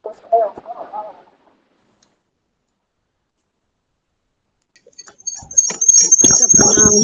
भाई साहब प्रणाम।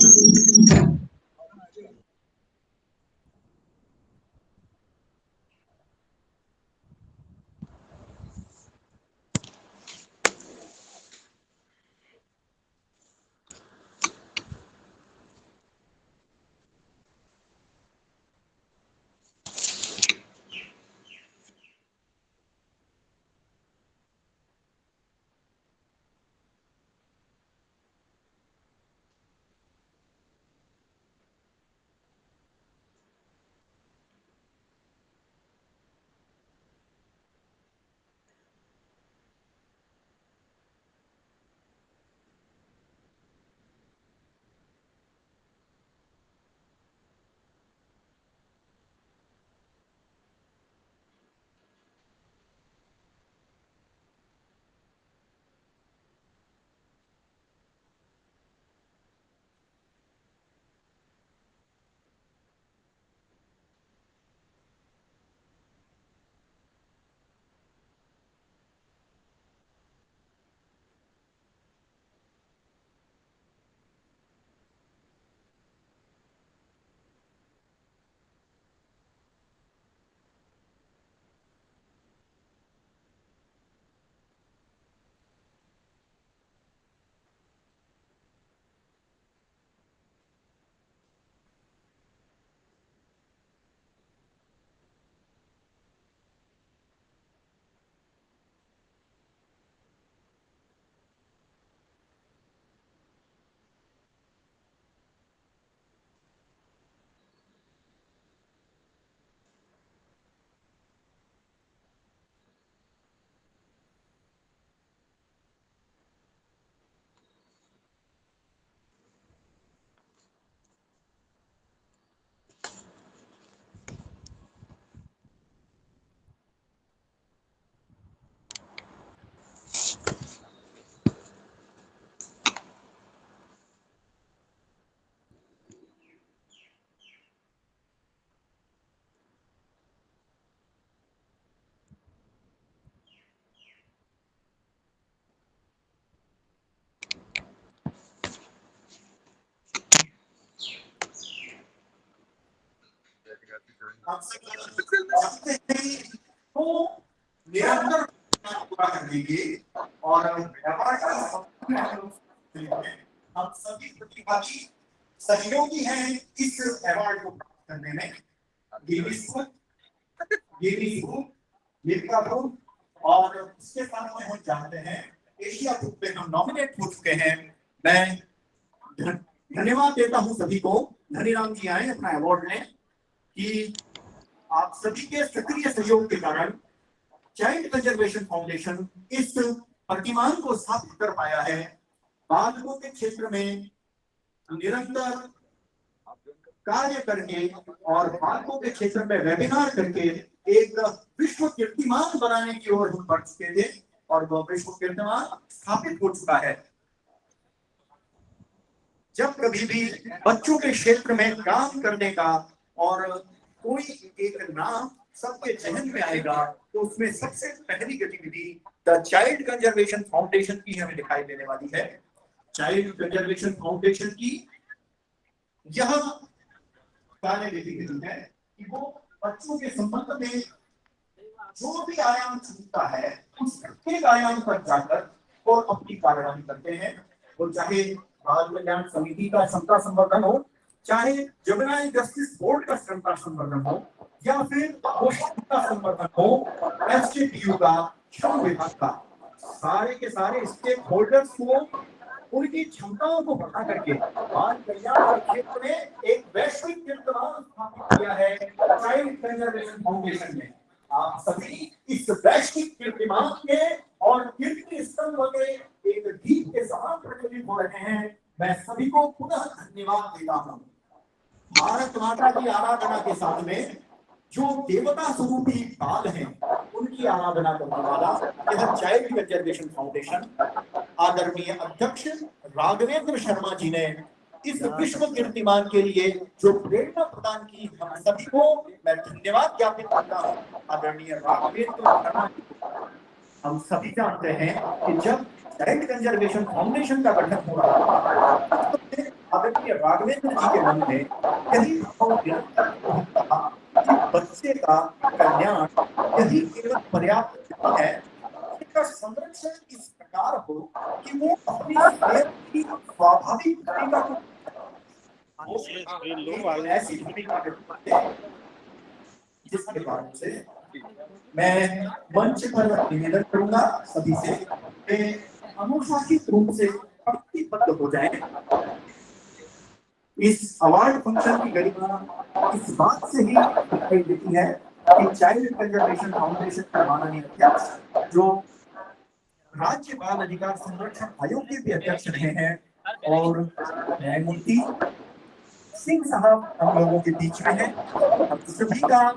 निरंतर पूरा करने के और हम सभी प्रतिभागी सहयोगी हैं इस अवार्ड को प्राप्त करने में। और उसके साथ में हम जानते हैं एशिया ग्रुप में हम नॉमिनेट हो चुके हैं। मैं धन्यवाद देता हूं सभी को। धनीराम जी आए अपना अवार्ड लें कि आप सभी के सक्रिय सहयोग के कारण चाइल्ड कंजर्वेशन फाउंडेशन इस प्रतिमान को स्थापित कर पाया है। बालकों के क्षेत्र में निरंतर कार्य करके और बालकों के क्षेत्र में वेबिनार करके एक विश्व कीर्तिमान बनाने की ओर हम बढ़ चुके थे और वह विश्व कीर्तिमान स्थापित हो चुका है। जब कभी भी बच्चों के क्षेत्र में काम करने का और कोई एक नाम सबके जहन में आएगा तो उसमें सबसे पहली गतिविधि द चाइल्ड कंजर्वेशन फाउंडेशन की हमें दिखाई देने वाली है। चाइल्ड कंजर्वेशन फाउंडेशन की यह कार्यविधि है कि वो बच्चों के संबंध में जो भी आयाम छूटता है उस प्रत्येक आयाम पर जाकर और अपनी कार्यवाही करते हैं। वो चाहे बाल कल्याण समिति का क्षमता संवर्धन हो, चाहे जुवेनाइल जस्टिस बोर्ड का क्षमता संवर्धन हो, या फिर पोषण का संवर्धन हो, एसटीपीयू का, श्रम विभाग का, सारे के सारे स्टेक होल्डर्स को उनकी क्षमताओं को बढ़ा करके बाल कल्याण के क्षेत्र में एक वैश्विक कीर्तिमान स्थापित किया है चाइल्ड कंजर्वेशन फाउंडेशन ने। आप सभी इस वैश्विक कीर्तिमान के और कीर्ति स्तंभ के एक दीप के समान प्रज्वलित हो रहे हैं। मैं सभी को पुनः धन्यवाद देता हूँ। भारत माता की आराधना के साथ में जो देवता स्वरूपी बाल हैं उनकी आराधना करने वाला यह चाइल्ड कंजर्वेशन फाउंडेशन आदरणीय अध्यक्ष राघवेंद्र शर्मा जी ने इस विश्व कीर्तिमान के लिए जो प्रेरणा प्रदान की हम सभी को मैं धन्यवाद ज्ञापित करता हूँ आदरणीय राघवेंद्र शर्मा जी को। हम सभी जानते हैं कि जब चाइल्ड कंजर्वेशन फाउंडेशन का गठन हो रहा था तो आदरणीय राघवेंद्र जी के मन में यही भाव निरंतर था कि बच्चे का कल्याण यही केवल पर्याप्त नहीं है, इसका संरक्षण इस प्रकार हो कि वो अपनी स्वयं की स्वाभाविक भूमिका को ऐसी भूमिका जिसके कारण से मैं मंच पर निवेदन करूंगा सभी से अनुशासित रूप से पंक्तिबद्ध हो जाएं। इस अवार्ड फंक्शन की गरिमा इस बात से ही दिखाई देती है कि चाइल्ड कंजर्वेशन फाउंडेशन के माननीय अध्यक्ष जो राज्य बाल अधिकार संरक्षण आयोग के भी अध्यक्ष रहे हैं और न्यायमूर्ति सिंह साहब हम लोगों के बीच में हैं, हम सभी का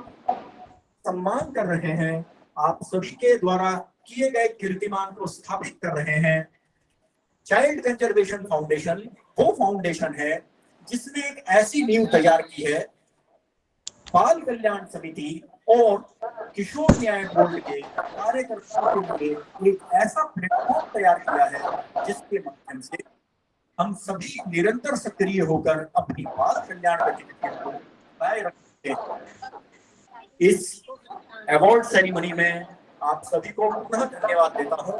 सम्मान कर रहे हैं, आप सभी के द्वारा किए गए कीर्तिमान को स्थापित कर रहे हैं। चाइल्ड कंजर्वेशन फाउंडेशन वो फाउंडेशन है जिसने एक ऐसी नींव तैयार की है, बाल कल्याण समिति और किशोर न्याय बोर्ड के कार्यकर्ताओं के लिए एक ऐसा प्लेटफॉर्म तैयार किया है जिसके माध्यम से हम सभी निरंतर सक्रिय होकर अपनी बाल कल्याण गतिविधियों को बनाए रखते हैं। इस अवार्ड सेरेमनी में आप सभी को पुनः धन्यवाद देता हूं।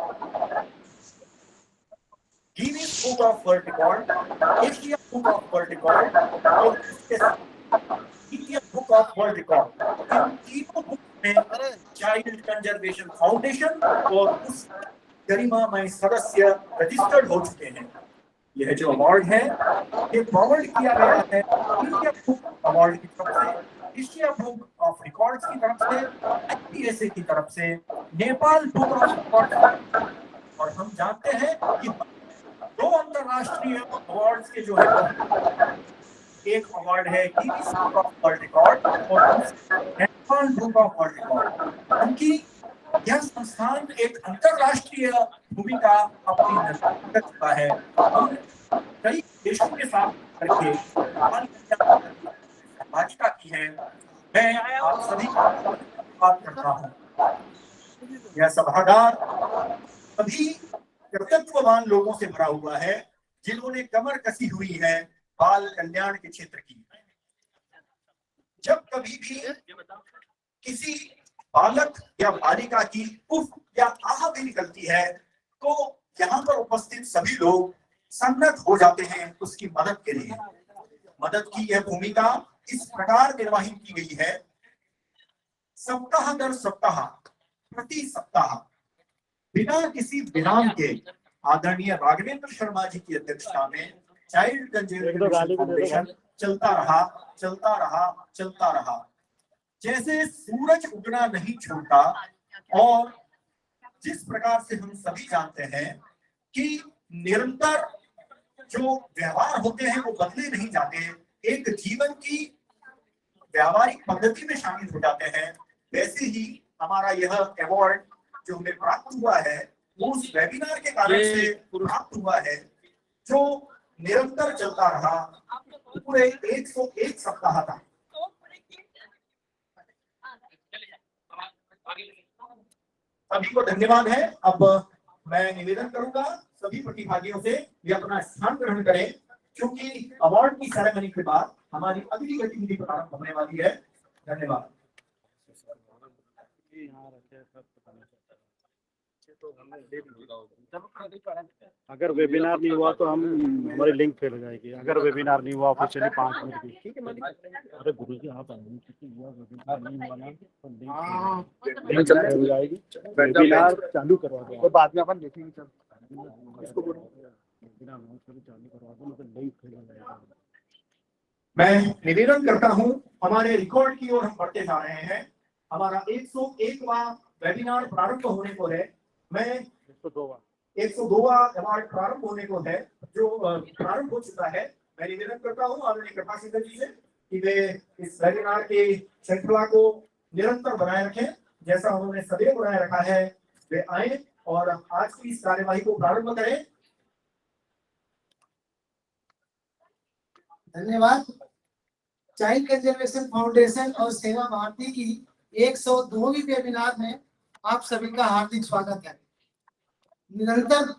Guinness Book of World Record, Asia Book of World Record और Indian Book of World Record, इन तीनों बुक में चाइल्ड कंजर्वेशन फाउंडेशन और उस गरिमामय सदस्य रजिस्टर्ड हो चुके हैं। यह जो अवार्ड है ये फॉरवर्ड किया गया है इंडिया बुक अवार्ड की तरफ से, एशिया बुक ऑफ रिकॉर्ड्स की तरफ से, IPSA की तरफ से, नेपाल बुक ऑफ रिकॉर्ड्स, और हम जानते हैं कि दो अंतरराष्ट्रीय अवार्ड्स के जो है एक अवार्ड है Guinness Book of World Record और Nepal Book of World Record. उनकी यह संस्थान एक अंतरराष्ट्रीय भूमिका अपनी निर्धारित कर चुका है। हमने कई देशों के साथ करके सहभागिता की है। मैं आप सभी का धन्यवाद करता हूँ। यह सभागार सभी कर्तव्यवान लोगों से भरा हुआ है जिन्होंने कमर कसी हुई है बाल कल्याण के क्षेत्र की। जब कभी भी किसी बालक या बालिका की उफ या आह भी निकलती है तो यहाँ पर उपस्थित सभी लोग सन्नत हो जाते हैं उसकी मदद के लिए। मदद की यह भूमिका इस प्रकार निर्वाहित की गई है, सप्ताह दर सप्ताह प्रति सप्ताह बिना किसी विराम के आदरणीय राघवेंद्र शर्मा जी की अध्यक्षता में चाइल्ड कंजर्वेशन फाउंडेशन चलता रहा चलता रहा चलता रहा। जैसे सूरज उगना नहीं छोड़ता और जिस प्रकार से हम सभी जानते हैं कि निरंतर जो व्यवहार होते हैं वो बदले नहीं जाते, एक जीवन की व्यावहारिक पद्धति में शामिल हो जाते हैं, वैसे ही हमारा यह अवार्ड जो हमें प्राप्त हुआ है वो उस वेबिनार के कारण से प्राप्त हुआ है जो निरंतर चलता रहा पूरे 101 सप्ताह तक। सभी को धन्यवाद है। अब मैं निवेदन करूंगा सभी प्रतिभागियों से वे अपना स्थान ग्रहण करें क्योंकि अवार्ड की सेरेमनी के बाद हमारी अगली गतिविधि प्रारंभ होने वाली है। धन्यवाद। अगर वेबिनार नहीं हुआ तो हम हमारी लिंक फेल हो जाएगी। अगर वेबिनार नहीं हुआ ऑफिशियली 5 मिनट की, ठीक है। अरे गुरुजी आप वेबिनार नहीं हुआ ना तो लिंक फेल हो जाएगी। वेबिनार चालू करवा दो तो बाद में अपन देखेंगे। चल इसको बोलो वेबिनार चालू करवा दो तो लिंक फेल हो जाएगा। मैं निवेदन करता हूं हमारे रिकॉर्ड की ओर हम बढ़ते जा रहे हैं। हमारा 101वां वेबिनार प्रारंभ होने को है। मैं 102वां अवार्ड प्रारंभ होने को है जो प्रारंभ हो चुका है। मैं निवेदन करता हूं आदरणीय कृपा सिंह जी से कि वे इस वेबिनार के श्रृंखला को निरंतर बनाए रखें जैसा उन्होंने सदैव बनाए रखा है। वे आए और आज की इस कार्यवाही को प्रारंभ करें। धन्यवाद। चाइल्ड कंजर्वेशन फाउंडेशन और सेवा भारती की 102वीं वेबिनार में आप सभी का हार्दिक स्वागत है। निरंतर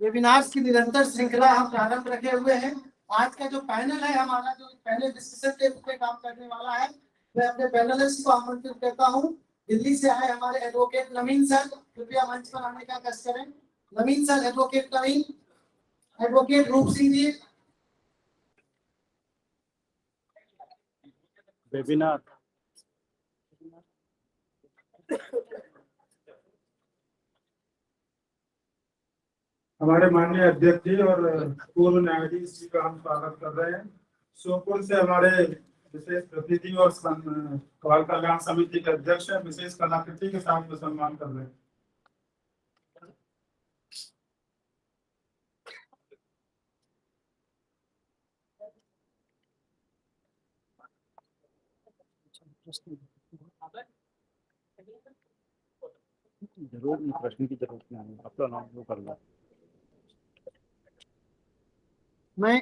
वेबिनार्स की निरंतर श्रृंखला हम प्रारंभ रखे हुए हैं। आज का जो पैनल है हमारा, जो पहले डिस्कशन के रूप में काम करने वाला है, मैं अपने पैनलिस्ट को आमंत्रित करता हूं। दिल्ली से आए हमारे एडवोकेट नवीन सर, कृपया मंच पर आने का कष्ट करें। नवीन सर, एडवोकेट नवीन, एडवोकेट रूप सिंह जी, वेबिनार हमारे माननीय अध्यक्ष जी और पूर्व न्यायाधीश जी का हम स्वागत कर रहे हैं। श्योपुर से हमारे विशेष प्रतिनिधि और बाल कल्याण समिति के अध्यक्ष हैं, विशेष कलाकृति के साथ में सम्मान कर रहे हैं। जरूर प्रश्न की जरूरत नहीं है, अपना नाम वो कर लो। मैं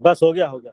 बस हो गया, हो गया।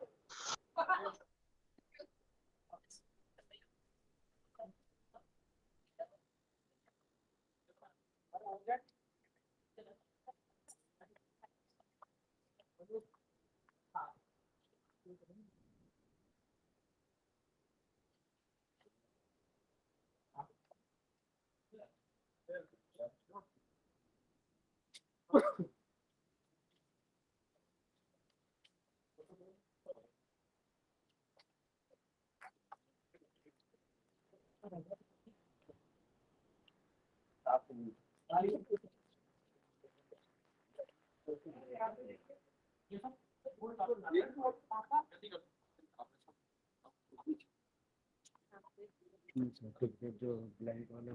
जो ब्लैंक वाले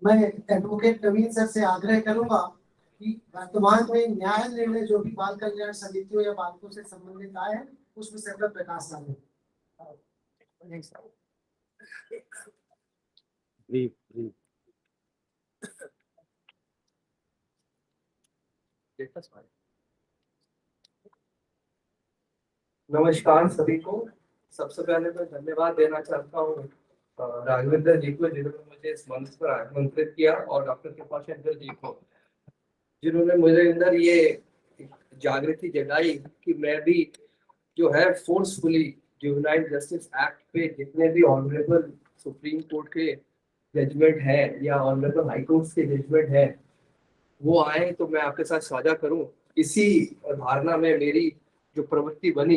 मैं एडवोकेट नवीन सर से आग्रह करूंगा कि वर्तमान में न्याय निर्णय जो भी बाल कल्याण समितियों या बालकों से संबंधित आए हैं उस विषय पर प्रकाश डालें। नमस्कार सभी को। सबसे पहले मैं धन्यवाद देना चाहता हूँ राघवेंद्र जी को, जिन्होंने मुझे इस मंच पर आमंत्रित किया, और डॉक्टर कृपाशंकर जी को, जिन्होंने मुझे अंदर ये जागृति जगाई कि मैं भी जो है फोर्सफुली जुवेनाइल जस्टिस एक्ट पे जितने भी ऑनरेबल सुप्रीम कोर्ट के जजमेंट है या ऑनरेबल हाई कोर्ट के जजमेंट है वो आए तो मैं आपके साथ साझा करूं। इसी धारणा में मेरी जो प्रवृत्ति बनी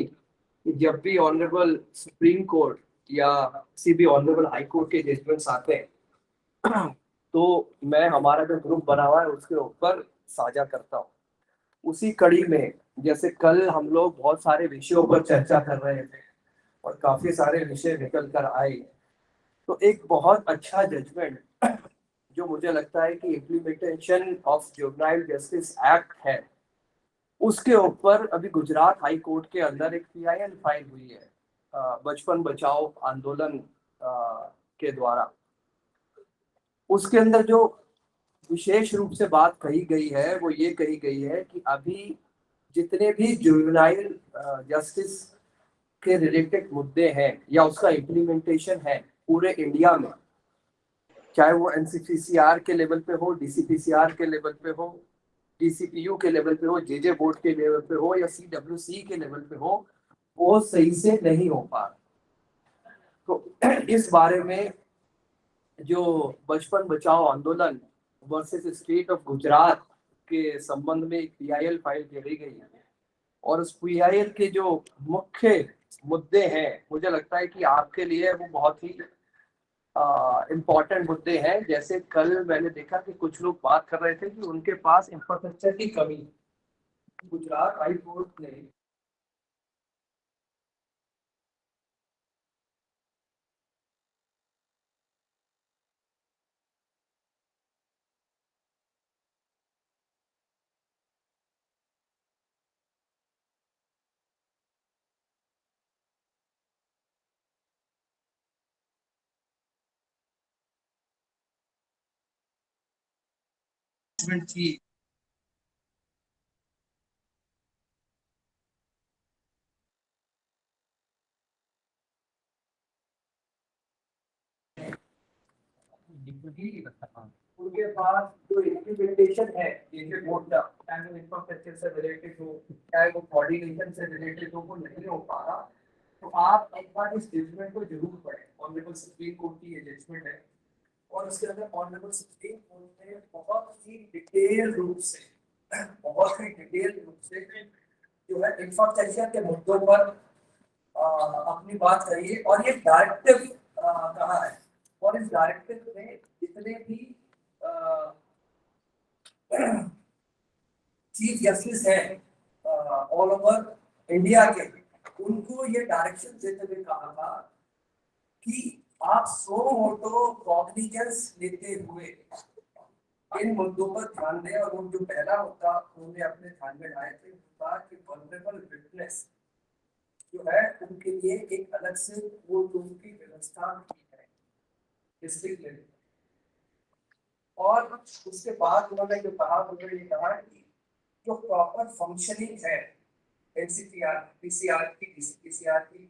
कि जब भी ऑनरेबल सुप्रीम कोर्ट या किसी भी ऑनरेबल हाई कोर्ट के जजमेंट्स आते हैं तो मैं हमारा जो ग्रुप बना हुआ है उसके ऊपर साझा करता हूँ। उसी कड़ी में जैसे कल हम लोग बहुत सारे विषयों पर चर्चा कर रहे थे और काफी सारे विषय निकल कर आए, तो एक बहुत अच्छा जजमेंट जो मुझे लगता है कि implementation of juvenile justice act है उसके ऊपर अभी गुजरात हाई कोर्ट के अंदर एक PIL फाइल हुई है बचपन बचाओ आंदोलन के द्वारा। उसके अंदर जो विशेष रूप से बात कही गई है वो ये कही गई है कि अभी जितने भी जुवेनाइल जस्टिस के रिलेटेड मुद्दे हैं या उसका इम्प्लीमेंटेशन है पूरे इंडिया में, चाहे वो NCPCR के लेवल पे हो, DCPCR के लेवल पे हो, DCPU के लेवल पे हो, JJ बोर्ड के लेवल पे हो या CWC के लेवल पे हो, वो सही से नहीं हो पा रहा। तो इस बारे में जो बचपन बचाओ आंदोलन वर्सेस स्टेट ऑफ गुजरात के संबंध में एक PIL फाइल करी गई है और उस PIL के जो मुख्य मुद्दे हैं मुझे लगता है कि आपके लिए वो बहुत ही इम्पोर्टेंट मुद्दे हैं। जैसे कल मैंने देखा कि कुछ लोग बात कर रहे थे कि उनके पास इंफ्रास्ट्रक्चर की कमी है। गुजरात हाई कोर्ट ने की उनके पास जो इम्प्लीमेंटेशन है जैसे बोर्ड का, चाहे वो इंफ्रास्ट्रक्चर से रिलेटेड हो, चाहे वो कोऑर्डिनेशन से रिलेटेड हो, वो नहीं हो पा रहा। तो आप एक बार इस जजमेंट को जरूर पढ़ें। ऑनरेबल सुप्रीम कोर्ट की ये जजमेंट है और उसके अंदर ऑनरेबल सुप्रीम कोर्ट ने बहुत ही डिटेल रूप से जो है इंफ्रास्ट्रक्चर के मुद्दों पर अपनी बात कही है। और ये डायरेक्टिव कहा है और इस डायरेक्टिव में जितने भी चीफ जस्टिस हैं ऑल ओवर इंडिया के, उनको ये डायरेक्शन देते हुए कहा था कि आप सो मोटो कॉग्निजेंस लेते हुए इन मुद्दों पर ध्यान दें। और वो जो पहला मुद्दा उन्होंने अपने ध्यान में लाए थे था कि वल्नरेबल विटनेस जो है उनके लिए एक अलग से कोर्ट रूम की व्यवस्था की है डिस्ट्रिक्ट लेवल। और उसके बाद उन्होंने जो कहा, उन्होंने ये कहा कि जो प्रॉपर फंक्शनिंग है एनसीपीआर, पीसीआर की, पीसीआर की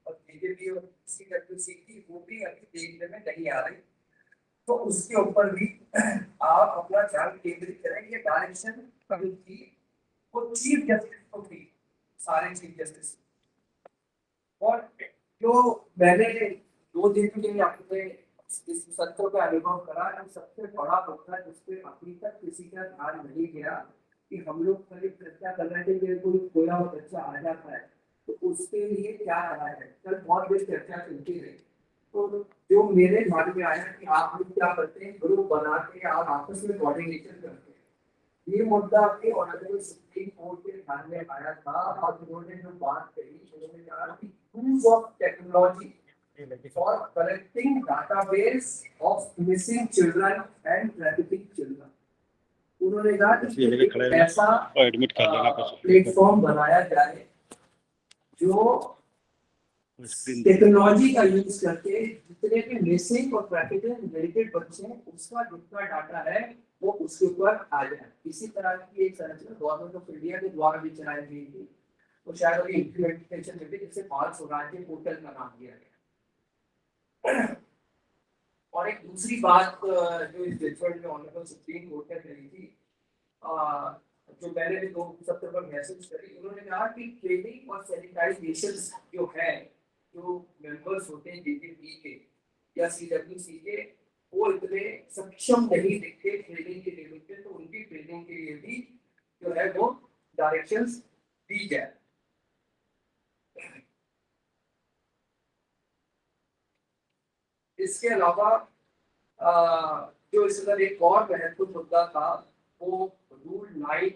और केजेपी और सीडब्ल्यूसी की, वो भी अभी देखने में नहीं आ रही। तो उसके ऊपर भी आप अपना ध्यान केंद्रित करें। ये डायरेक्शन थी वो चीफ जस्टिस को थी, सारे चीफ जस्टिस। और जो मैंने 2 दिन के लिए अपने इस सत्र का अनुभव करा, कि सबसे बड़ा मुद्दा जिसपे अभी तक किसी का ध्यान नहीं गया कि हम लोग कभी चर्चा कर रहे थे कि कोई खोया हुआ बच्चा आ जाता है तो उसके लिए क्या करा है। कल बहुत देर चर्चा चलती रही। तो जो मेरे ध्यान में आया कि आप लोग क्या करते हैं, ग्रुप बना के आप आपस में कोऑर्डिनेशन करते हैं। ये मुद्दा भी ऑनरेबल सुप्रीम कोर्ट के ध्यान में आया था और उन्होंने जो बात कही, उन्होंने कहा कि use of technology for collecting database of missing children and trafficking children। उन्होंने कहा कि ऐसा एडमिट कर लेना प्लेटफॉर्म बनाया जाए जो टेक्नोलॉजी का यूज करके जितने भी मिसिंग और ट्रैफिकिंग रिलेटेड बच्चे हैं उसका जितना डाटा है वो उसके ऊपर आ जाए। इसी तरह की एक संरचना गवर्नमेंट ऑफ इंडिया के द्वारा भी चलाई गई थी। तो शायद अभी इम्प्लीमेंटेशन में भी जिससे 5 राज्य पोर्टल का नाम दिया गया। और एक दूसरी बात जो इस जजमेंट में ऑनरेबल सुप्रीम कोर्ट ने कही थी, जो मैंने भी 2 सत्र पर मैसेज करी, उन्होंने कहा कि ट्रेनिंग और सैनिटाइजेशन जो है, जो मेंबर्स होते हैं जेजेपी के या सीडब्ल्यूसी के, वो इतने सक्षम नहीं दिखते ट्रेनिंग के लेवल पे। तो उनकी ट्रेनिंग के लिए भी जो है वो डायरेक्शंस दी जाए। इसके अलावा जो इस अंदर एक और महत्वपूर्ण मुद्दा था वो rule 9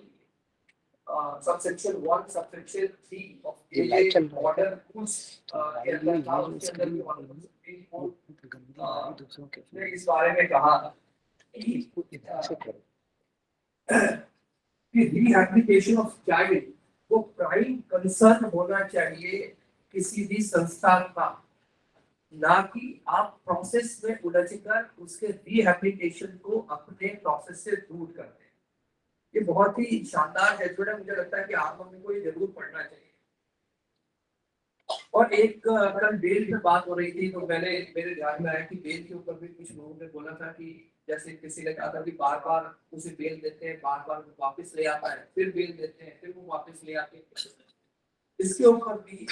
subsection 1 subsection 3 of JJ order के अंदर था। उसके अंदर भी सुप्रीम कोर्ट ने इस बारे में कहा कि रीहैबिलिटेशन ऑफ चाइल्ड वो प्राइम कंसर्न होना चाहिए किसी भी संस्था का, ना कि आप प्रोसेस में उलझकर उसके रिहैबिलिटेशन को अपने प्रोसेस से दूर कर दें। ये बहुत ही शानदार जजमेंट है। मुझे लगता है कि आप लोगों को ये जरूर पढ़ना चाहिए। और एक कल बेल पे बात हो रही थी तो मेरे ध्यान में आया कि बेल के ऊपर भी कुछ लोगों ने बोला था कि जैसे किसी ने कहा था कि बार बार उसे बेल देते हैं, बार बार वापस ले आता है, फिर बेल देते हैं, फिर वो वापस ले आते हैं। इसके ऊपर भी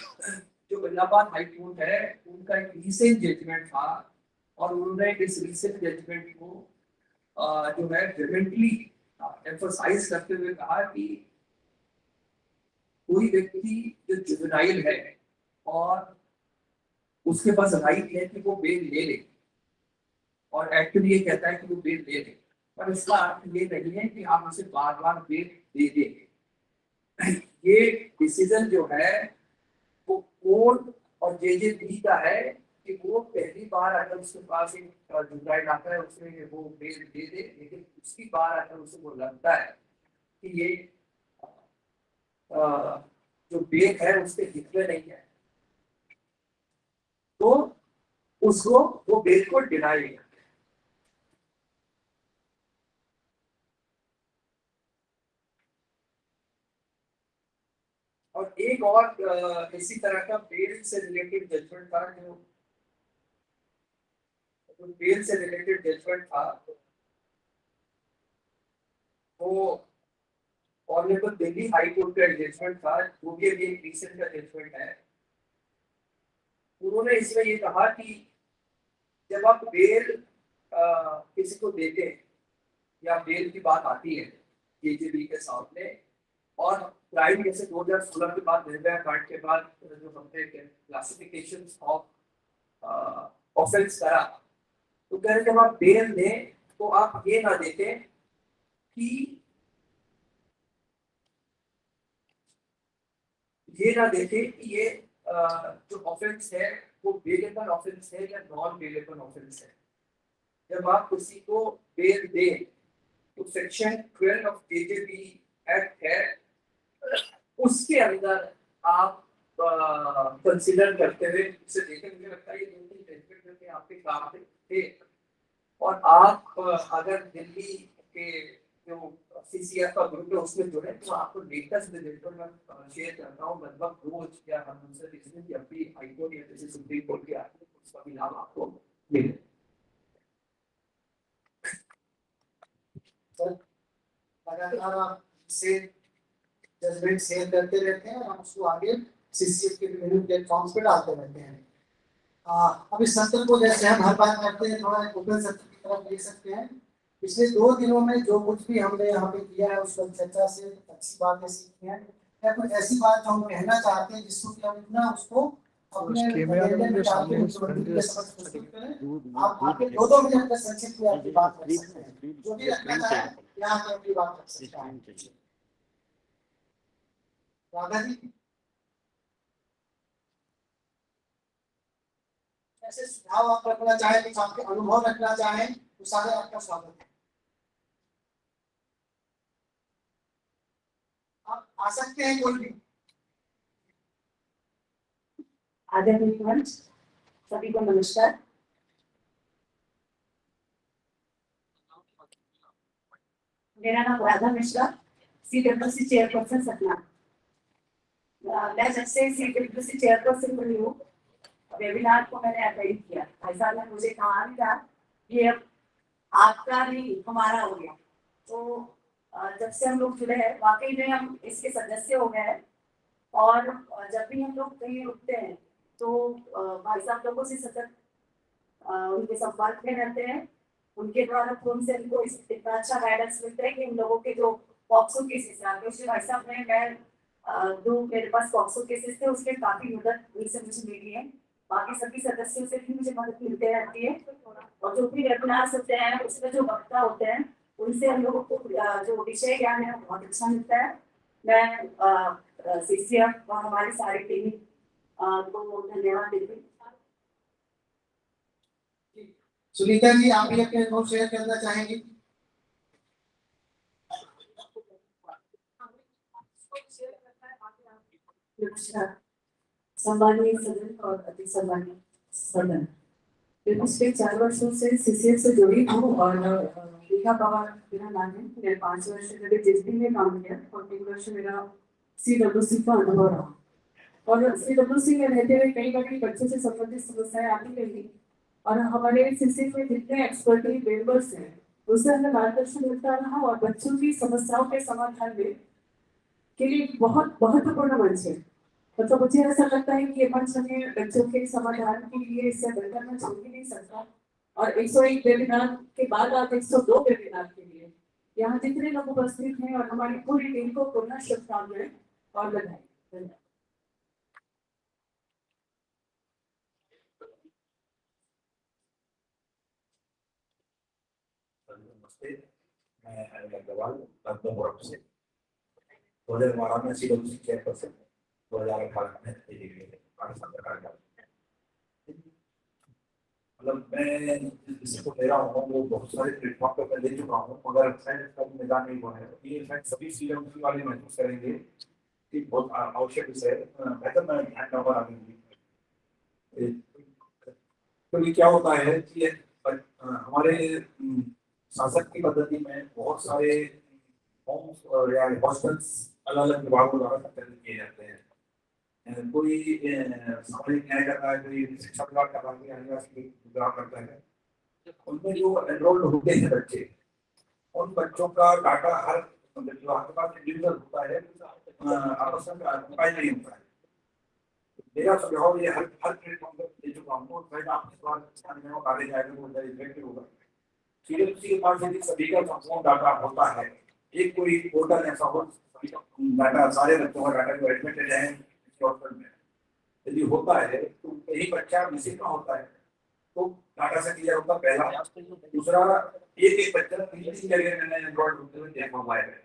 जो इलाहाबाद हाई कोर्ट है उनका एक रीसेंट जजमेंट था और उन्होंने इस रीसेंट जजमेंट को जो है वेहेमेंटली एम्फसाइज करते हुए कहा कि कोई व्यक्ति जो जुवेनाइल है और उसके पास राइट है कि वो बेल ले ले, और एक्चुअली ये कहता है कि वो बेल दे दे, पर इसका अर्थ ये नहीं है कि आप उसे बार बार बेल दे देंगे। ये डिसीजन जो है वो कोर्ट और जेजेबी का है कि वो पहली बार अगर उसके पास एक जुराइट आता है उसमें वो बेल दे दे, लेकिन उसकी बार अगर उसे वो लगता है कि ये जो बेल है उसके हित में नहीं है, तो उसको वो बेल को डिनाई करते हैं। और एक और इसी तरह का बेल से रिलेटेड जजमेंट था, जो बेल से रिलेटेड जजमेंट था वो ऑनरेबल दिल्ली हाई कोर्ट का जजमेंट था, जो भी अभी एक रिसेंट का जजमेंट है। उन्होंने इसमें ये कहा कि जब आप बेल किसी को देते हैं या बेल की बात आती है केजरीवाल के सामने, और क्राइम जैसे 2016 के बाद निर्भया कांड के बाद जो हमने क्लासिफिकेशन ऑफ ऑफेंस करा, तो कह रहे जब आप बेल दें तो आप ये ना देते कि ये जो ऑफेंस है वो बेलेबल ऑफेंस है या नॉन बेलेबल ऑफेंस है। जब आप किसी को बेल दें तो सेक्शन 12 ऑफ जेजेबी एक्ट है, उसके अंदर आप कंसीडर करते हुए उसे देखें। मुझे लगता है ये 2-3 जजमेंट में आपके काम थे, और आप अगर दिल्ली के जो सीसीएफ का ग्रुप है उसमें जुड़े तो आपको लेटेस्ट रिजल्ट मैं शेयर करता हूँ लगभग रोज, या हम उनसे इसमें जब भी हाईकोर्ट या जैसे सुप्रीम कोर्ट के आते हैं उसका भी लाभ आपको मिले। लगातार आप से जजमेंट शेयर करते रहते हैं और हम उसको आगे सीसीएफ के विभिन्न प्लेटफॉर्म्स पे डालते रहते हैं। अभी सत्र को जैसे हम हर बार करते हैं, थोड़ा ओपन सत्र की तरफ ले सकते हैं। पिछले 2 दिनों में जो कुछ भी हमने यहाँ पे किया है उस पर चर्चा से अच्छी बातें सीखी हैं, या कुछ ऐसी बात जो हम कहना चाहते हैं जिसको कि हम इतना उसको अपने एजेंडे में डाल के मुख्यमंत्री के समक्ष प्रस्तुत करें। आप आके 2-2 मिनट का संक्षिप्त में अपनी बात रख सकते हैं, जो भी रखना चाहें यहाँ पे अपनी बात रख सकते हैं। राधा जी, ऐसे सुझाव आप रखना चाहें, कुछ आपके अनुभव रखना चाहें तो सारे आपका स्वागत है। आप आ सकते हैं कोई भी। आदरणीय मंच, सभी को नमस्कार। मेरा नाम राधा मिश्रा, CWC चेयरपर्सन सतना। मैं जब से CWC चेयरपर्सन बनी हूँ, वेबिनार को मैंने अटेंड किया। ऐसा ने मुझे कहा भी था कि अब आपका नहीं हमारा हो गया। तो जब से हम लोग जुड़े हैं वाकई में हम इसके सदस्य हो गए हैं, और जब भी हम लोग कहीं रुकते हैं तो भाई साहब लोगों से सतत उनके संपर्क में रहते हैं। उनके द्वारा फोन से उनको इतना अच्छा गाइडेंस मिलता है कि उन लोगों के जो पॉक्सो केसेस हैं, भाई साहब ने मैं जो मेरे पास पॉक्सो केसेस थे उसके काफी मदद उनसे मुझे मिली है। बाकी सभी सदस्यों से भी मुझे मदद मिलते रहती है, और जो भी वेबिनार्स होते हैं उसमें जो वक्ता होते हैं उनसे हम लोगों को जो विषय ज्ञान है बहुत अच्छा मिलता है। मैं सीसीएफ और हमारी सारी टीम को धन्यवाद देती हूँ। सुनीता जी, आप भी अपने अनुभव शेयर करना चाहेंगी? नमस्कार सम्मानीय सदन और अति सम्मानीय सदन। मैं पिछले 4 वर्षों से सीसीएफ से जुड़ी हूँ, और रेखा पवार मेरा नाम है। मैंने 5 वर्ष पहले जेएसबी में काम किया और 3 वर्ष मेरा सीडब्ल्यूसी का अनुभव रहा। और सीडब्ल्यूसी में रहते हुए कई बार बच्चों से संबंधित समस्याएं आती रही, और हमारे सीसीएफ में जितने एक्सपर्टी मेंबर्स हैं उससे हमें मार्गदर्शन मिलता रहा, और बच्चों की समस्याओं के समाधान में के लिए बहुत महत्वपूर्ण मंच है। मतलब मुझे ऐसा लगता है कि ये मंच हमें बच्चों के समाधान के लिए इससे बेहतर मंच हो ही नहीं सकता। और 101 वेबिनार के बाद आप 102 वेबिनार के लिए यहाँ जितने लोग उपस्थित हैं और हमारी पूरी टीम को पुनः शुभकामनाएं और बधाई। धन्यवाद। मैं अनिल अग्रवाल लखनऊ से 2012 में CWC चेयरपर्सन, 2018 में पाकिस्तान सरकार का। मतलब मैं जिस विषय को ले रहा हूँ वो बहुत सारे प्लेटफॉर्म पर मैं ले चुका हूँ, मगर शायद इसका मैदान नहीं हुआ है। ये शायद सभी CWC वाले महसूस करेंगे कि बहुत आवश्यक विषय है। बेहतर मैं ध्यान दूंगा आगे। तो ये क्या होता है कि हमारे शासक की पद्धति में बहुत सारे होम्स या हॉस्टल्स अलग अलग विभागों द्वारा संचालित किए जाते हैं। कोई सामाजिक न्याय करता है, कोई शिक्षा विभाग करता है, कोई आदिवासी विभाग करता है। उनमें जो एनरोल्ड होते हैं बच्चे, उन बच्चों का डाटा हर विभाग के पास इंडिविजुअल होता है, आपस में कंपाइल नहीं होता है। मेरा सुझाव ये हर प्लेटफॉर्म पर दे चुका हूँ, शायद आपके स्वास्थ्य में आगे जाएगा वो इफेक्टिव होगा। CWC के पास यदि सभी का संपूर्ण डाटा होता है, एक कोई पोर्टल ऐसा हो डाटा सारे बच्चों का डाटा जो एडमिटेड है हॉस्टल में यदि होता है तो कहीं बच्चा मिसिंग का होता है तो डाटा से क्लियर होता पहला। दूसरा, एक बच्चा तीन जगह मैंने एनरोल्ड होते हुए देखा हुआ है,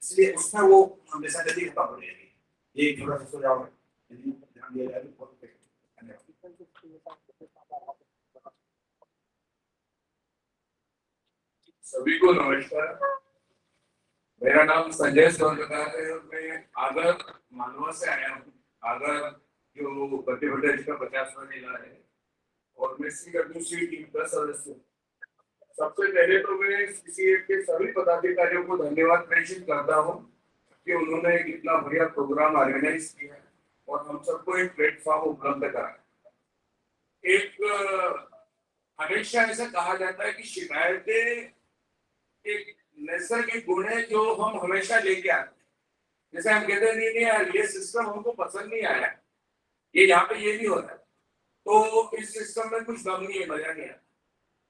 इसलिए उसमें वो हमेशा जल्दी खत्म हो जाएगी। ये थोड़ा सा सुझाव है, यदि ध्यान दिया जाए तो। सभी को नमस्कार। मेरा नाम संजय स्वर्गता है और मैं आगर मानवा से आया हूँ। आगर जो मध्य प्रदेश का 50वां जिला है और मैं CWC टीम का सदस्य हूँ। सबसे पहले तो मैं CCF के सभी पदाधिकारियों को धन्यवाद प्रेषित करता हूँ कि उन्होंने इतना बढ़िया प्रोग्राम ऑर्गेनाइज किया और हम सबको एक प्लेटफॉर्म उपलब्ध करा। एक हमेशा ऐसा कहा जाता है कि शिकायतें एक नैसर्गिक गुण है जो हम हमेशा लेके आते हैं। जैसे हम कहते नहीं यार ये सिस्टम हमको पसंद नहीं आया, ये यहाँ पे ये भी हो रहा है, तो इस सिस्टम में कुछ दम नहीं है, मजा नहीं आता,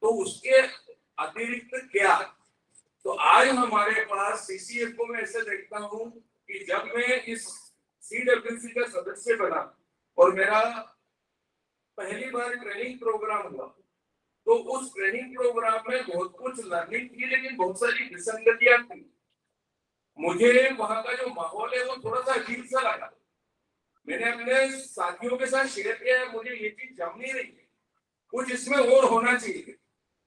तो उसके अतिरिक्त क्या। तो आज हमारे पास CCF को मैं ऐसे देखता हूँ कि जब मैं इस CWC का सदस्य बना और मेरा पहली बार ट्रेनिंग प्रोग्राम हुआ, तो उस ट्रेनिंग प्रोग्राम में बहुत कुछ लर्निंग थी, लेकिन बहुत सारी विसंगतियां थी। मुझे वहां का जो माहौल है वो थोड़ा सा अजीब सा लगा। मैंने अपने साथियों के साथ शेयर किया, मुझे ये चीज जम नहीं रही है, कुछ इसमें और होना चाहिए।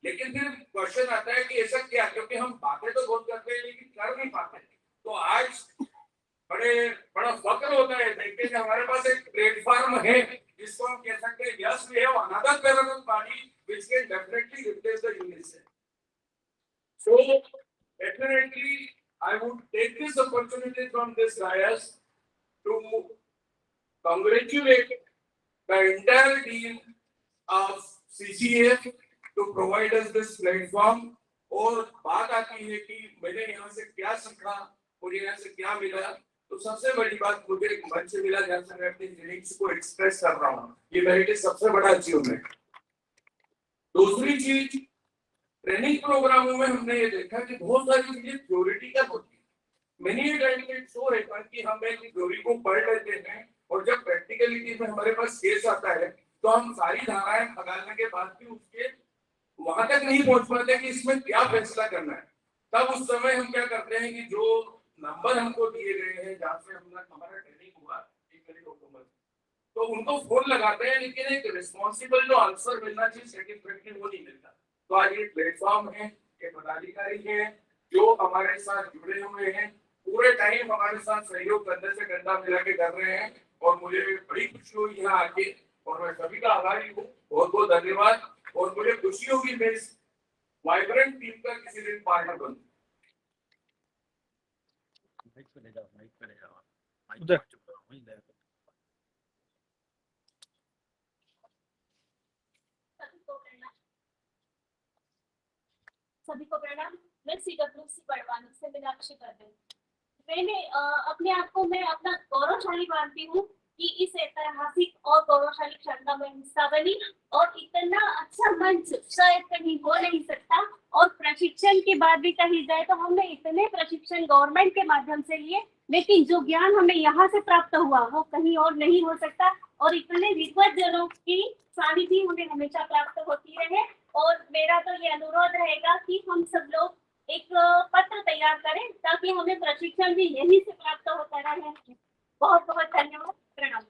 लेकिन फिर क्वेश्चन आता है कि ऐसा क्या, क्योंकि हम बातें तो बहुत करते हैं लेकिन कर नहीं पाते। तो आज बड़ा फक्र होता है देखते कि हमारे पास एक प्लेटफॉर्म है जिसको हम कह सकते हैं yes we have another parallel body which can definitely replace the UNICEF. So definitely I would take this opportunity from this dais to congratulate the entire team of CCF to provide us this platform. और बात आती है कि मैंने यहाँ से क्या सीखा और यहाँ से क्या मिला, तो सबसे बड़ी बात मुझे एक मंच मिला जहाँ से मैं अपनी फीलिंग्स को एक्सप्रेस कर रहा हूँ, ये मेरे लिए सबसे बड़ा अचीवमेंट। दूसरी चीज, ट्रेनिंग प्रोग्रामों में हमने ये देखा कि बहुत सारी चीजें थ्योरेटिकल होती है। मैनी टाइम इट सो रहता है कि हम एक थ्योरी को पढ़ लेते हैं और जब प्रैक्टिकलिटी में हमारे पास केस आता है तो हम सारी धाराएं खगालने के बाद भी उसके वहां तक नहीं पहुंच पाते कि इसमें क्या फैसला करना है। तब उस समय हम क्या करते हैं कि जो नंबर हमको दिए गए हैं जहाँ से हमारा ट्रेनिंग हुआ तो उनको फोन लगाते हैं, लेकिन एक रिस्पॉन्सिबल जो आंसर मिलना चाहिए सेटिस्फैक्टरी वो नहीं मिलता। तो आज ये प्लेटफॉर्म है, ये पदाधिकारी है जो हमारे साथ जुड़े हुए हैं, पूरे टाइम हमारे साथ सहयोग कंधे से कंधा मिला के कर रहे हैं और मुझे बड़ी खुशी हुई यहाँ आके और मैं सभी का आभारी हूँ। बहुत बहुत धन्यवाद और मुझे खुशी होगी मैं इस वाइब्रेंट टीम का किसी दिन पार्टनर बनूं। सभी को प्रणाम। मैं CWC बड़वानी से मीनाक्षी कर रही हूँ। मैंने अपने आप को मैं अपना गौरवशाली मानती हूँ कि इस ऐतिहासिक और गौरवशाली क्षण का मैं हिस्सा बनी और इतना अच्छा मंच शायद कहीं हो नहीं सकता। और प्रशिक्षण की बात भी कही जाए तो हमने इतने प्रशिक्षण गवर्नमेंट के माध्यम से लिए, लेकिन जो ज्ञान हमें यहाँ से प्राप्त हुआ वो कहीं और नहीं हो सकता। और इतने विद्वत जनों की सानिध्य हमें हमेशा प्राप्त होती रहे। और मेरा तो ये अनुरोध रहेगा कि हम सब लोग एक पत्र तैयार करें ताकि हमें प्रशिक्षण भी यहीं से प्राप्त होता रहे। बहुत बहुत धन्यवाद। प्रणाम।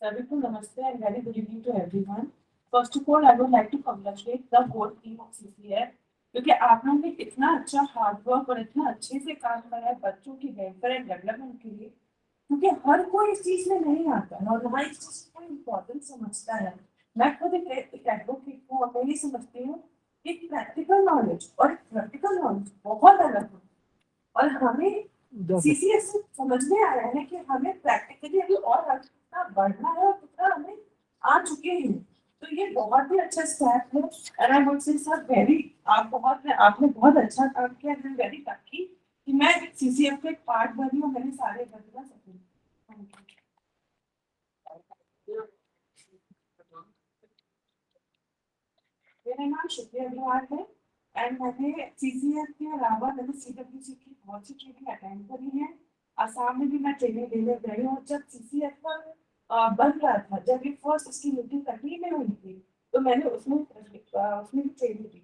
Sarviko Namaste and very good evening to everyone. First of all, I would like to congratulate the whole team of CCF क्योंकि आप लोगों ने इतना अच्छा हार्ड वर्क और इतना अच्छे से काम करा है बच्चों की वेलफेयर एंड डेवलपमेंट के लिए, क्योंकि हर कोई इस चीज में नहीं आता है और हर इस चीज को इम्पोर्टेंस समझता है। मैं खुद एक एडवोकेट हूँ और मैं ये समझती हूँ कि प्रैक्टिकल नॉलेज और प्रैक्टिकल नॉलेज बहुत अलग है और हमें सीसीएस से समझ में आया है कि हमें प्रैक्टिकली अभी और कितना बढ़ना है और कितना हमें आ चुके हैं। तो ये बहुत ही अच्छा स्टेप है and I would say sir very आपने बहुत अच्छा काम किया। आई एम वेरी लकी कि मैं सीसीएफ का एक पार्ट बनी और मैंने सारे बदला सके। मेरा नाम शुक्रिया अग्रवाल है एंड मैंने सीसीएफ के अलावा मैंने सीडब्ल्यूसी की बहुत सी ट्रेनिंग अटेंड करी है। असम में भी मैं ट्रेनिंग देने गई हूँ। जब सीसीएफ का बन रहा था, जब ये फर्स्ट इसकी मीटिंग कटनी में हुई थी, तो मैंने उसमें भी ट्रेनिंग दी।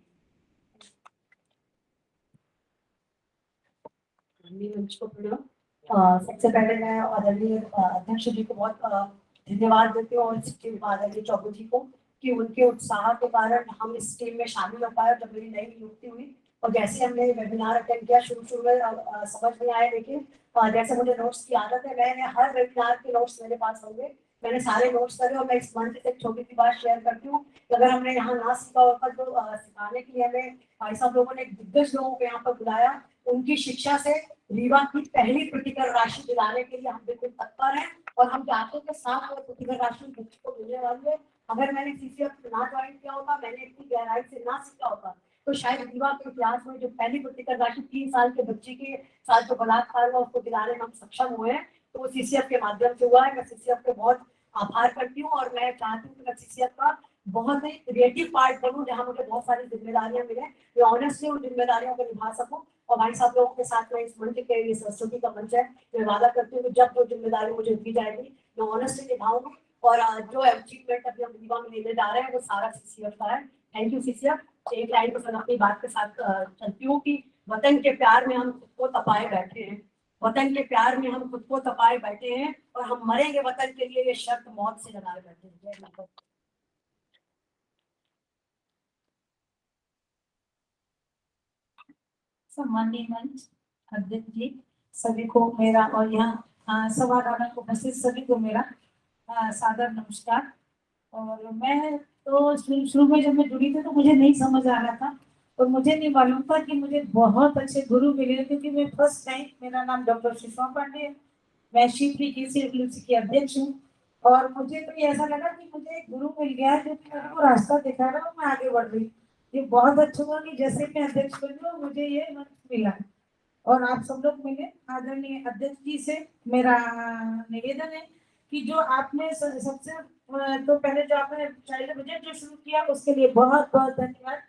सबसे पहले मैं आदरणीय अध्यक्ष जी को बहुत धन्यवाद देती हूँ और आदरणीय चौबे जी को कि उनके उत्साह के कारण हम इस टीम में शामिल हो पाए। जब मेरी नई नियुक्ति हुई और जैसे हमने वेबिनार अटेंड किया, शुरू में समझ नहीं आया, लेकिन जैसे मुझे नोट्स की आदत है, मैंने हर वेबिनार के नोट्स मेरे पास होंगे, मैंने सारे नोट्स करे और मैं इस मंच से एक छोटी सी बात शेयर करती हूँ। अगर हमने यहाँ ना सीखा होता तो सिखाने के लिए हमें भाई साहब लोगों ने दिग्गज लोगों को यहाँ पर बुलाया। उनकी शिक्षा से रीवा की पहली प्रतिकर राशि दिलाने के लिए हम बिल्कुल तत्पर हैं और हम चाहते हैं कि 7 प्रतिकर राशि बच्चे को मिलने वाली है। अगर मैंने सीसीएफ ना ज्वाइन किया होता, मैंने इतनी गहराई से ना सीखा होता, तो शायद रीवा के इतिहास में जो पहली प्रतिकर राशि 3 साल के बच्चे के साथ जो बलात्कार हुआ उसको दिलाने में हम सक्षम हुए हैं, तो वो सीसीएफ के माध्यम से हुआ है। मैं सीसीएफ के बहुत आभार करती हूँ और मैं चाहती हूँ कि मैं सीसीएफ का बहुत ही क्रिएटिव पार्ट बनूं, जहाँ मुझे बहुत सारी जिम्मेदारियां मिले, मैं ऑनेस्टली उन जिम्मेदारियों को निभा सकूं। और भाई साहब लोगों के साथ में इस मंच के लिए सरस्वती का मंच है, मैं वादा करती हूँ कि जब जो जिम्मेदारी मुझे दी जाएगी मैं ऑनेस्टली निभाऊंगी और जो अचीवमेंट अभी हम रीवा में लेने जा रहे हैं वो सारा सीसीएफ का है। Thank you CCF. एक लाइन पर अपनी बात के साथ चलती हूँ कि वतन के प्यार में हम खुद को तपाए बैठे हैं, वतन के प्यार में हम खुद को तपाए बैठे हैं और हम मरेंगे वतन के लिए, ये शर्त मौत से लगाए बैठे हैं। जय माता। सम्माननीय मंच अध्यक्ष जी, सभी को मेरा और यहाँ संवाददाता को उपस्थित सभी को मेरा सादर नमस्कार। और मैं तो शुरू में जब मैं जुड़ी थी तो मुझे नहीं समझ आ रहा था और मुझे नहीं मालूम था कि मुझे बहुत अच्छे गुरु मिले, क्योंकि मैं फर्स्ट टाइम, मेरा नाम डॉक्टर शिशा पांडे है, मैं शिवपुरी की अध्यक्ष हूँ और मुझे तो ऐसा लगा कि मुझे एक गुरु मिल गया है जो कि मेरे को रास्ता दिखा रहा है और मैं आगे बढ़ रही। ये बहुत अच्छा हुआ कि जैसे मैं अध्यक्ष बनी हूँ मुझे ये मंच मिला और आप सब लोग मिले। आदरणीय अध्यक्ष जी से मेरा निवेदन है कि जो आपने सबसे तो पहले जो आपने चाइल्ड बजट जो शुरू किया उसके लिए बहुत बहुत धन्यवाद।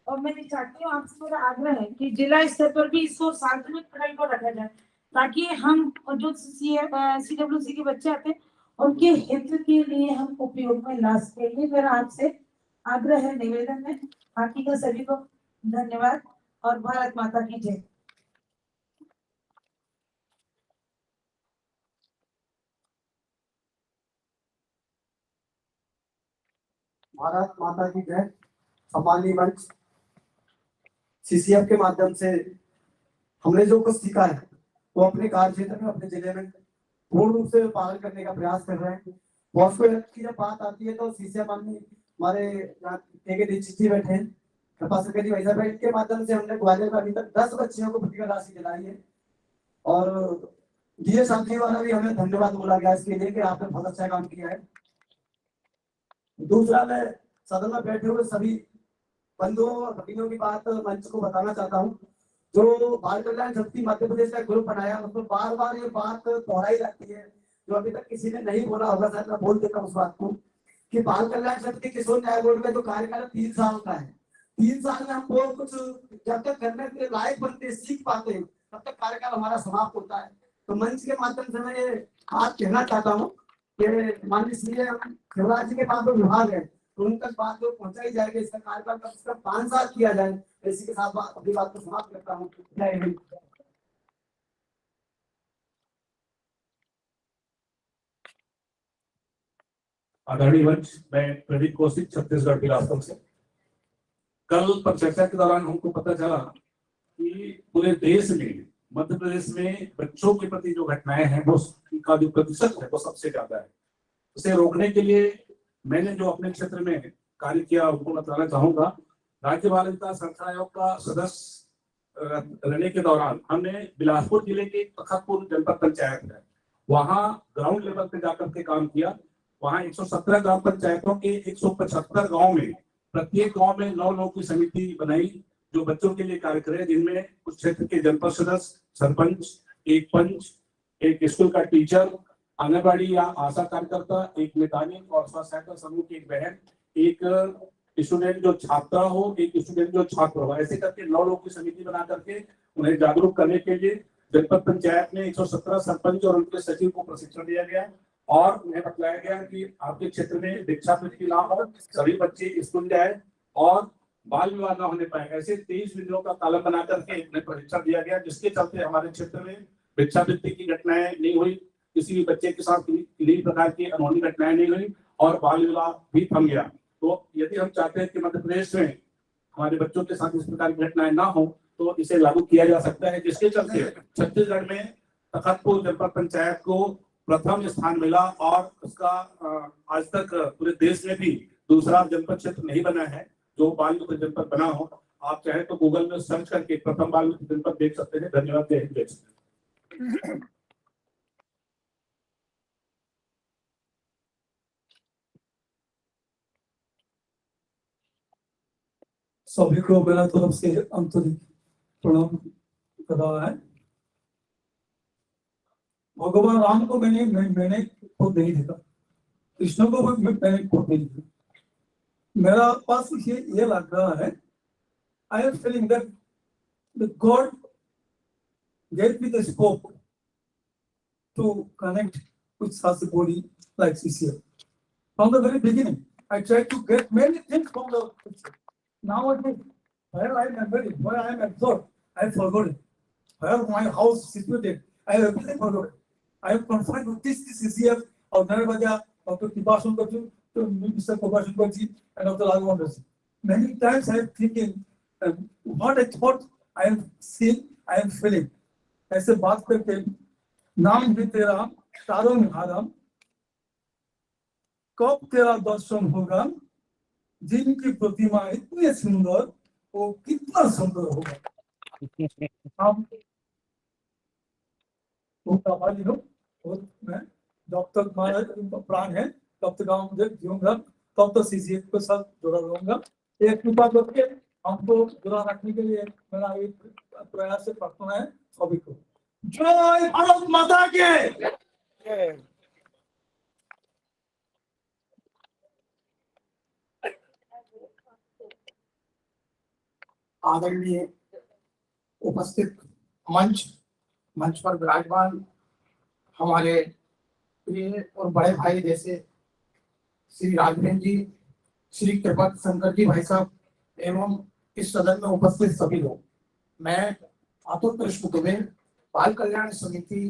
और मैं चाहती हूँ, आपसे मेरा आग्रह है कि जिला स्तर पर भी इसको सार्वजनिक पढ़ाई को रखा जाए ताकि हम जो सीडब्ल्यूसी के बच्चे आते हैं उनके हित के लिए हम उपयोग में ला सके। ये मेरा आपसे आग्रह है, निवेदन है। बाकी का सभी को धन्यवाद और भारत माता की जय। भारत माता की जय। सम्माननीय मंच, सीसीएफ के माध्यम से हमने जो कुछ सीखा है वो अपने कार्य क्षेत्र में, अपने जिले में पूर्ण रूप से पालन करने का प्रयास कर रहे हैं। बहुत की जब बात आती है तो सीसीएफ हमारे दीक्षित जी बैठे हैं, कृपा सकती भाई साहब, इनके माध्यम से हमने ग्वालियर में अभी तक 10 बच्चियों को प्रतिकर राशि दिलाई है और डीए साथी वाला भी हमें धन्यवाद बोला गया इसके लिए कि आपने बहुत अच्छा काम किया है। दूसरा, मैं सदन में बैठे हुए सभी बंधुओं और भगिनियों की बात मंच को बताना चाहता हूँ। जो बाल कल्याण समिति मध्य प्रदेश का ग्रुप बनाया उसमें बार बार ये बात दोहराई जाती है जो अभी तक किसी ने नहीं बोला होगा, शायद मैं बोल देता हूँ उस बात को कि बाल कल्याण समिति किशोर न्याय बोर्ड में जो कार्यकाल 3 साल का है, 3 साल में हम बहुत कुछ जब तक करने के लायक बनते सीख पाते हैं तब तक कार्यकाल हमारा समाप्त होता है। तो मंच के माध्यम से मैं ये बात कहना चाहता हूँ कि माननीय सीएम शिवराज जी के पास जो विभाग है तो उन तक बात को पहुंचाई जाएगी। इसका कार्यकाल कम से कम 5 साल किया जाए। इसी के साथ अपनी बात को समाप्त करता हूँ। जय हिंद। आदरणीय मंच, मैं प्रदीप कौशिक, छत्तीसगढ़ बिलासपुर से। कल पर चर्चा के दौरान हमको पता चला कि पूरे देश में मध्य प्रदेश में बच्चों के प्रति जो घटनाएं हैं वो का जो प्रतिशत है वो सबसे ज्यादा है। उसे रोकने के लिए मैंने जो अपने क्षेत्र में कार्य किया उनको बताना चाहूंगा। राज्य बाल विकास संरक्षण आयोग का सदस्य रहने के दौरान हमने बिलासपुर जिले के तखतपुर जनपद पंचायत है, वहाँ ग्राउंड लेवल पे जाकर के काम किया। वहाँ 117 ग्राम पंचायतों के 175 गाँव में प्रत्येक गाँव में 9 लोगों की समिति बनाई जो बच्चों के लिए कार्य करे, जिनमें उस क्षेत्र के जनपद सदस्य, सरपंच, एक पंच, एक स्कूल का टीचर, आंगनबाड़ी या आशा कार्यकर्ता, एक मैकेनिक और स्वसहायता समूह की एक बहन, एक स्टूडेंट जो छात्रा हो, एक स्टूडेंट जो छात्र हो, ऐसे करके 9 लोगों की समिति बना करके उन्हें जागरूक करने के लिए जनपद पंचायत में 117 सरपंच और उनके सचिव को प्रशिक्षण दिया गया और उन्हें बताया गया कि आपके क्षेत्र में भिक्षावृत्ति ना हो, सभी बच्चे स्कूल जाए और बाल विवाह न होने पाए। ऐसे 23 विधियों का तालब बना करके उन्हें प्रशिक्षण दिया गया, जिसके चलते हमारे क्षेत्र में भिक्षावृत्ति की घटनाएं नहीं हुई, किसी भी बच्चे के साथ किसी प्रकार की अनहोनी घटनाएं नहीं हुई और बाल विवाह भी थम गया। तो यदि हम चाहते हैं कि मध्य प्रदेश में हमारे बच्चों के साथ इस प्रकार की घटनाएं ना हो तो इसे लागू किया जा सकता है, जिसके चलते छत्तीसगढ़ में तखतपुर जनपद पंचायत को प्रथम स्थान मिला और उसका आज तक पूरे देश में भी दूसरा जनपद क्षेत्र नहीं बना है जो बाल मित्र जनपद बना हो। आप चाहे तो गूगल में सर्च करके प्रथम बाल मित्र जनपद देख सकते हैं। धन्यवाद। जय हिंद। सभी को मेरा तरफ से आंतरिक प्रणाम कर रहा है। भगवान राम को मैंने खुद नहीं देखा, कृष्ण को भी मैंने खुद नहीं देखा। मेरा पास ये लग रहा है, I am feeling that the God gave me the scope to connect with such a body like CCF. From the very beginning, I tried to get many things from the picture. Nowadays, where I am buried, where I am absorbed, I forgot it. Where my house is situated, I have everything forgotten. I am confined with this CCF of Narvaja, Dr. Kipashan Kachu, to Mr. Kopashan Kachi, and Dr. Lagwan Kachi. Many times I am thinking, what I thought I am seeing, I am feeling. ऐसे बात करके नाम भी तेरा तारों में हाराम, कब तेरा दर्शन होगा, जिनकी प्रतिमा इतनी सुंदर वो कितना सुंदर होगा। हम मैं जब तक हमारा प्राण है तब तक गाँव मुझे जीऊंगा, तब तक सीसीएफ के साथ जुड़ा रहूंगा। एक कृपा करके हमको जुड़ा रखने के लिए मेरा एक प्रयास से प्रार्थना है सभी को। जय भारत माता के। आदरणीय उपस्थित मंच पर विराजमान हमारे प्रिय और बड़े भाई जैसे श्री राघवेंद्र जी, श्री कृपत शंकर जी भाई साहब एवं इस सदन में उपस्थित सभी लोग, मैं अतुल कृष्ण दुबे बाल कल्याण समिति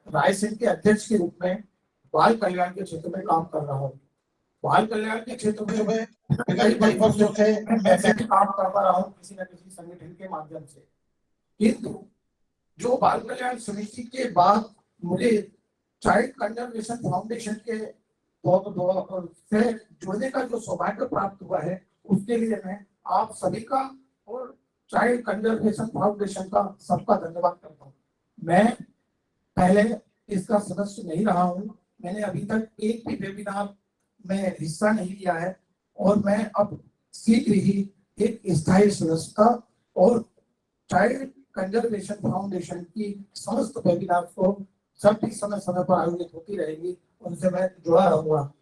रायसेन के अध्यक्ष के रूप में बाल कल्याण के क्षेत्र में काम कर रहा हूँ। बाल कल्याण के क्षेत्र में कई वर्षों से ऐसे काम करता रहा हूँ किसी न किसी संगठन के माध्यम से, किंतु जो बाल कल्याण समिति के बाद मुझे चाइल्ड कंजर्वेशन फाउंडेशन के से जुड़ने का जो सौभाग्य प्राप्त हुआ है, उसके लिए मैं आप सभी का और चाइल्ड कंजर्वेशन फाउंडेशन का सबका धन्यवाद करता हूँ। मैं पहले इसका सदस्य नहीं रहा हूँ, मैंने अभी तक एक भी वेबिनार में हिस्सा नहीं लिया है और मैं अब शीघ्र ही एक स्थायी सदस्यता और चाइल्ड कंजर्वेशन फाउंडेशन की समस्त वेबिनार को सब भी समय पर आयोजित होती रहेगी, उनसे मैं जुड़ा रहूंगा।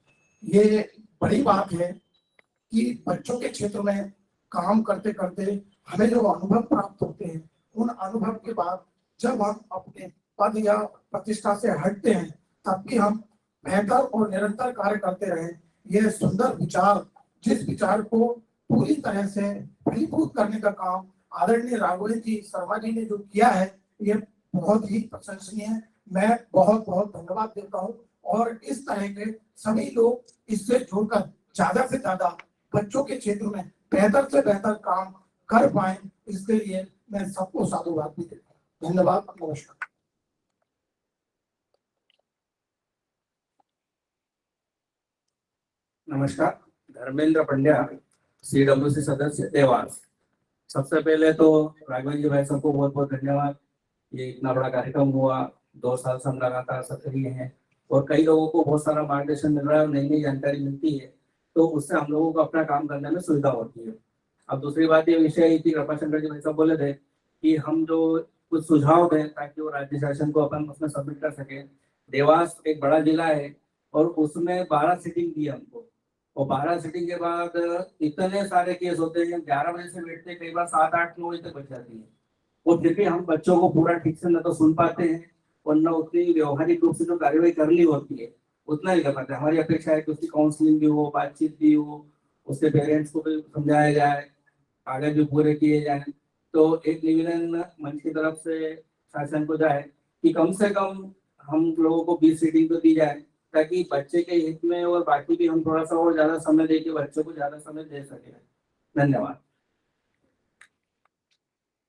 ये बड़ी बात है कि बच्चों के क्षेत्र में काम करते करते हमें जो अनुभव प्राप्त होते हैं, उन अनुभव के बाद जब हम अपने पद या प्रतिष्ठा से हटते हैं तब भी हम बेहतर और निरंतर कार्य करते रहें। यह सुंदर विचार जिस विचार को पूरी तरह से फलीभूत करने का काम आदरणीय राघव जी शर्मा जी ने जो किया है, ये बहुत ही प्रशंसनीय है। मैं बहुत बहुत धन्यवाद देता हूँ और इस तरह के सभी लोग इससे जुड़कर ज्यादा से ज्यादा बच्चों के क्षेत्र में बेहतर से बेहतर काम कर पाए, इसके लिए मैं सबको साधुवाद भी देता हूँ। धन्यवाद, नमस्कार। नमस्कार, धर्मेंद्र पंड्या, CWC सदस्य देवास। सबसे पहले तो राघवन जी भाई सबको बहुत बहुत धन्यवाद। ये इतना बड़ा कार्यक्रम हुआ, 2 साल से हम लगातार सक्रिय हैं और कई लोगों को बहुत सारा मार्गदर्शन मिल रहा है और नई नई जानकारी मिलती है, तो उससे हम लोगों को अपना काम करने में सुविधा होती है। अब दूसरी बात ये विषय थी, कृपाशंकर जी भाई साहब बोले थे कि हम जो कुछ सुझाव दें ताकि वो राज्य शासन को अपन उसमें सबमिट कर सके। देवास एक बड़ा जिला है और उसमें 12 सीटिंग दी हमको, और 12 सीटिंग के बाद इतने सारे केस होते हैं, 11 बजे से बैठते कई बार 7-8-9 बजे तक बच जाती है, और फिर भी हम बच्चों को पूरा ठीक से न तो सुन पाते हैं और न उतनी व्यवहारिक रूप से जो कार्यवाही करनी होती है उतना ही कर पाते हैं। हमारी अपेक्षा है कि उसकी काउंसलिंग भी हो, बातचीत भी हो, उसके पेरेंट्स को भी समझाया जाए, कागज भी पूरे किए जाए। तो एक निवेदन मंच की तरफ से शासन को जाए कि कम से कम हम लोगों को 20 सीटिंग तो दी जाए, ताकि बच्चे के हित में और बाकी भी हम थोड़ा सा और ज्यादा समय दे के बच्चों को ज्यादा समय दे सके। धन्यवाद।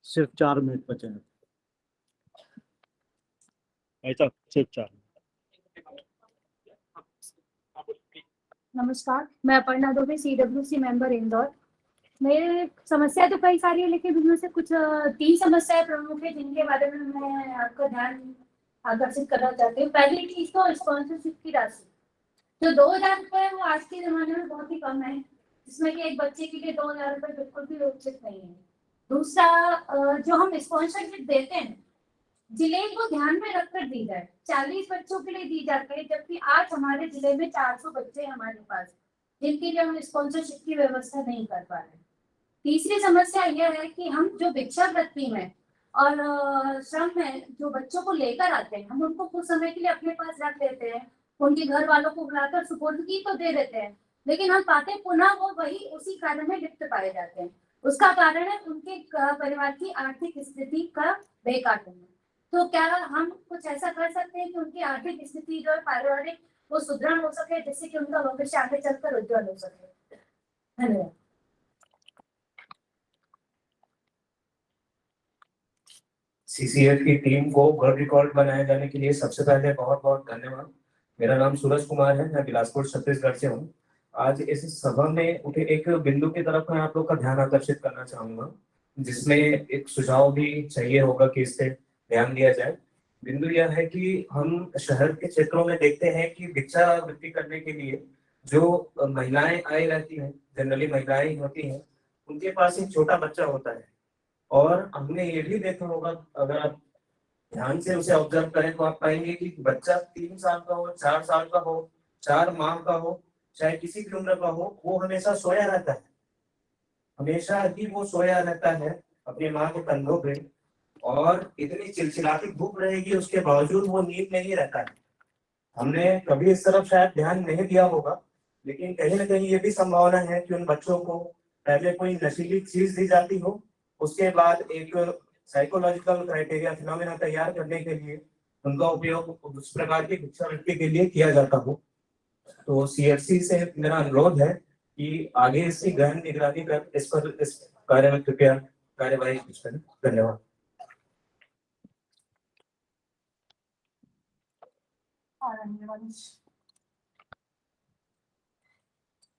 सिर्फ 4 मिनट बचे हैं ऐसा, सिर्फ 4। नमस्कार, मैं अपर्णा दुबे, CWC मेंबर इंदौर। मेरे समस्या तो कई सारी है, लेकिन उनमें से कुछ 3 समस्याएं प्रमुख है जिनके बारे में मैं आपका ध्यान आकर्षित करना चाहती हूँ। पहली चीज तो स्पॉन्सरशिप की राशि, जो 2000 रुपए है वो आज के जमाने में बहुत ही कम है, जिसमें कि एक बच्चे के लिए 2000 रुपए बिल्कुल भी उचित नहीं है। दूसरा, जो हम स्पॉन्सरशिप देते हैं जिले को ध्यान में रखकर दी जाए। 40 बच्चों के लिए दी जाती है, जबकि आज हमारे जिले में 400 बच्चे हमारे पास, जिनके लिए हम स्पॉन्सरशिप की व्यवस्था नहीं कर पा रहे। तीसरी समस्या यह है कि हम जो भिक्षावृत्ति में और श्रम में जो बच्चों को लेकर आते हैं, हम उनको कुछ समय के लिए अपने पास रख लेते हैं, उनके घर वालों को बुलाकर सुपुर्दगी तो दे देते हैं, लेकिन हम पाते पुनः वो वही उसी कार्य में लिप्त पाए जाते हैं। उसका कारण है उनके परिवार की आर्थिक स्थिति का बेकाबू। तो क्या हम कुछ ऐसा कर सकते हैं कि उनकी आर्थिक स्थिति जो है पारिवारिक वो सुदृढ़ हो सके, जिससे कि उनका भविष्य आगे चलकर उज्जवल हो सके। धन्यवाद। CCF की टीम को वर्ल्ड रिकॉर्ड बनाए जाने के लिए सबसे पहले बहुत बहुत धन्यवाद। मेरा नाम सूरज कुमार है, मैं बिलासपुर छत्तीसगढ़ से हूँ। आज इस सभा में उठे एक बिंदु की तरफ मैं आप लोग का ध्यान आकर्षित करना चाहूंगा, जिसमें एक सुझाव भी चाहिए होगा कि इस पे ध्यान दिया जाए। बिंदु यह है कि हम शहर के क्षेत्रों में देखते हैं कि भिक्षावृत्ति करने के लिए जो महिलाएं आई रहती हैं, जनरली महिलाएं होती हैं, उनके पास एक छोटा बच्चा होता है, और हमने ये भी देखा होगा, अगर आप ध्यान से उसे ऑब्जर्व करें तो आप पाएंगे कि बच्चा 3 साल का हो, 4 साल का हो, 4 माह का हो, चाहे किसी भी उम्र का हो, वो हमेशा सोया रहता है, हमेशा ही वो सोया रहता है अपनी माँ के कंधों पे, और इतनी चिलचिलाती धूप रहेगी उसके बावजूद वो नींद में ही रहता है। हमने कभी इस तरफ शायद ध्यान नहीं दिया होगा, लेकिन कहीं ना कहीं ये भी संभावना है कि उन बच्चों को पहले कोई नशीली चीज दी जाती हो, उसके बाद एक साइकोलॉजिकल क्राइटेरिया फिनोमेना तैयार करने के लिए उनका उपयोग उस प्रकार की भिक्षावृत्ति के लिए किया जाता हो। तो CFC से मेरा अनुरोध है कि आगे इसकी गहन निगरानी कर इस पर इस कार्य में कृपया कार्यवाही करें। धन्यवाद।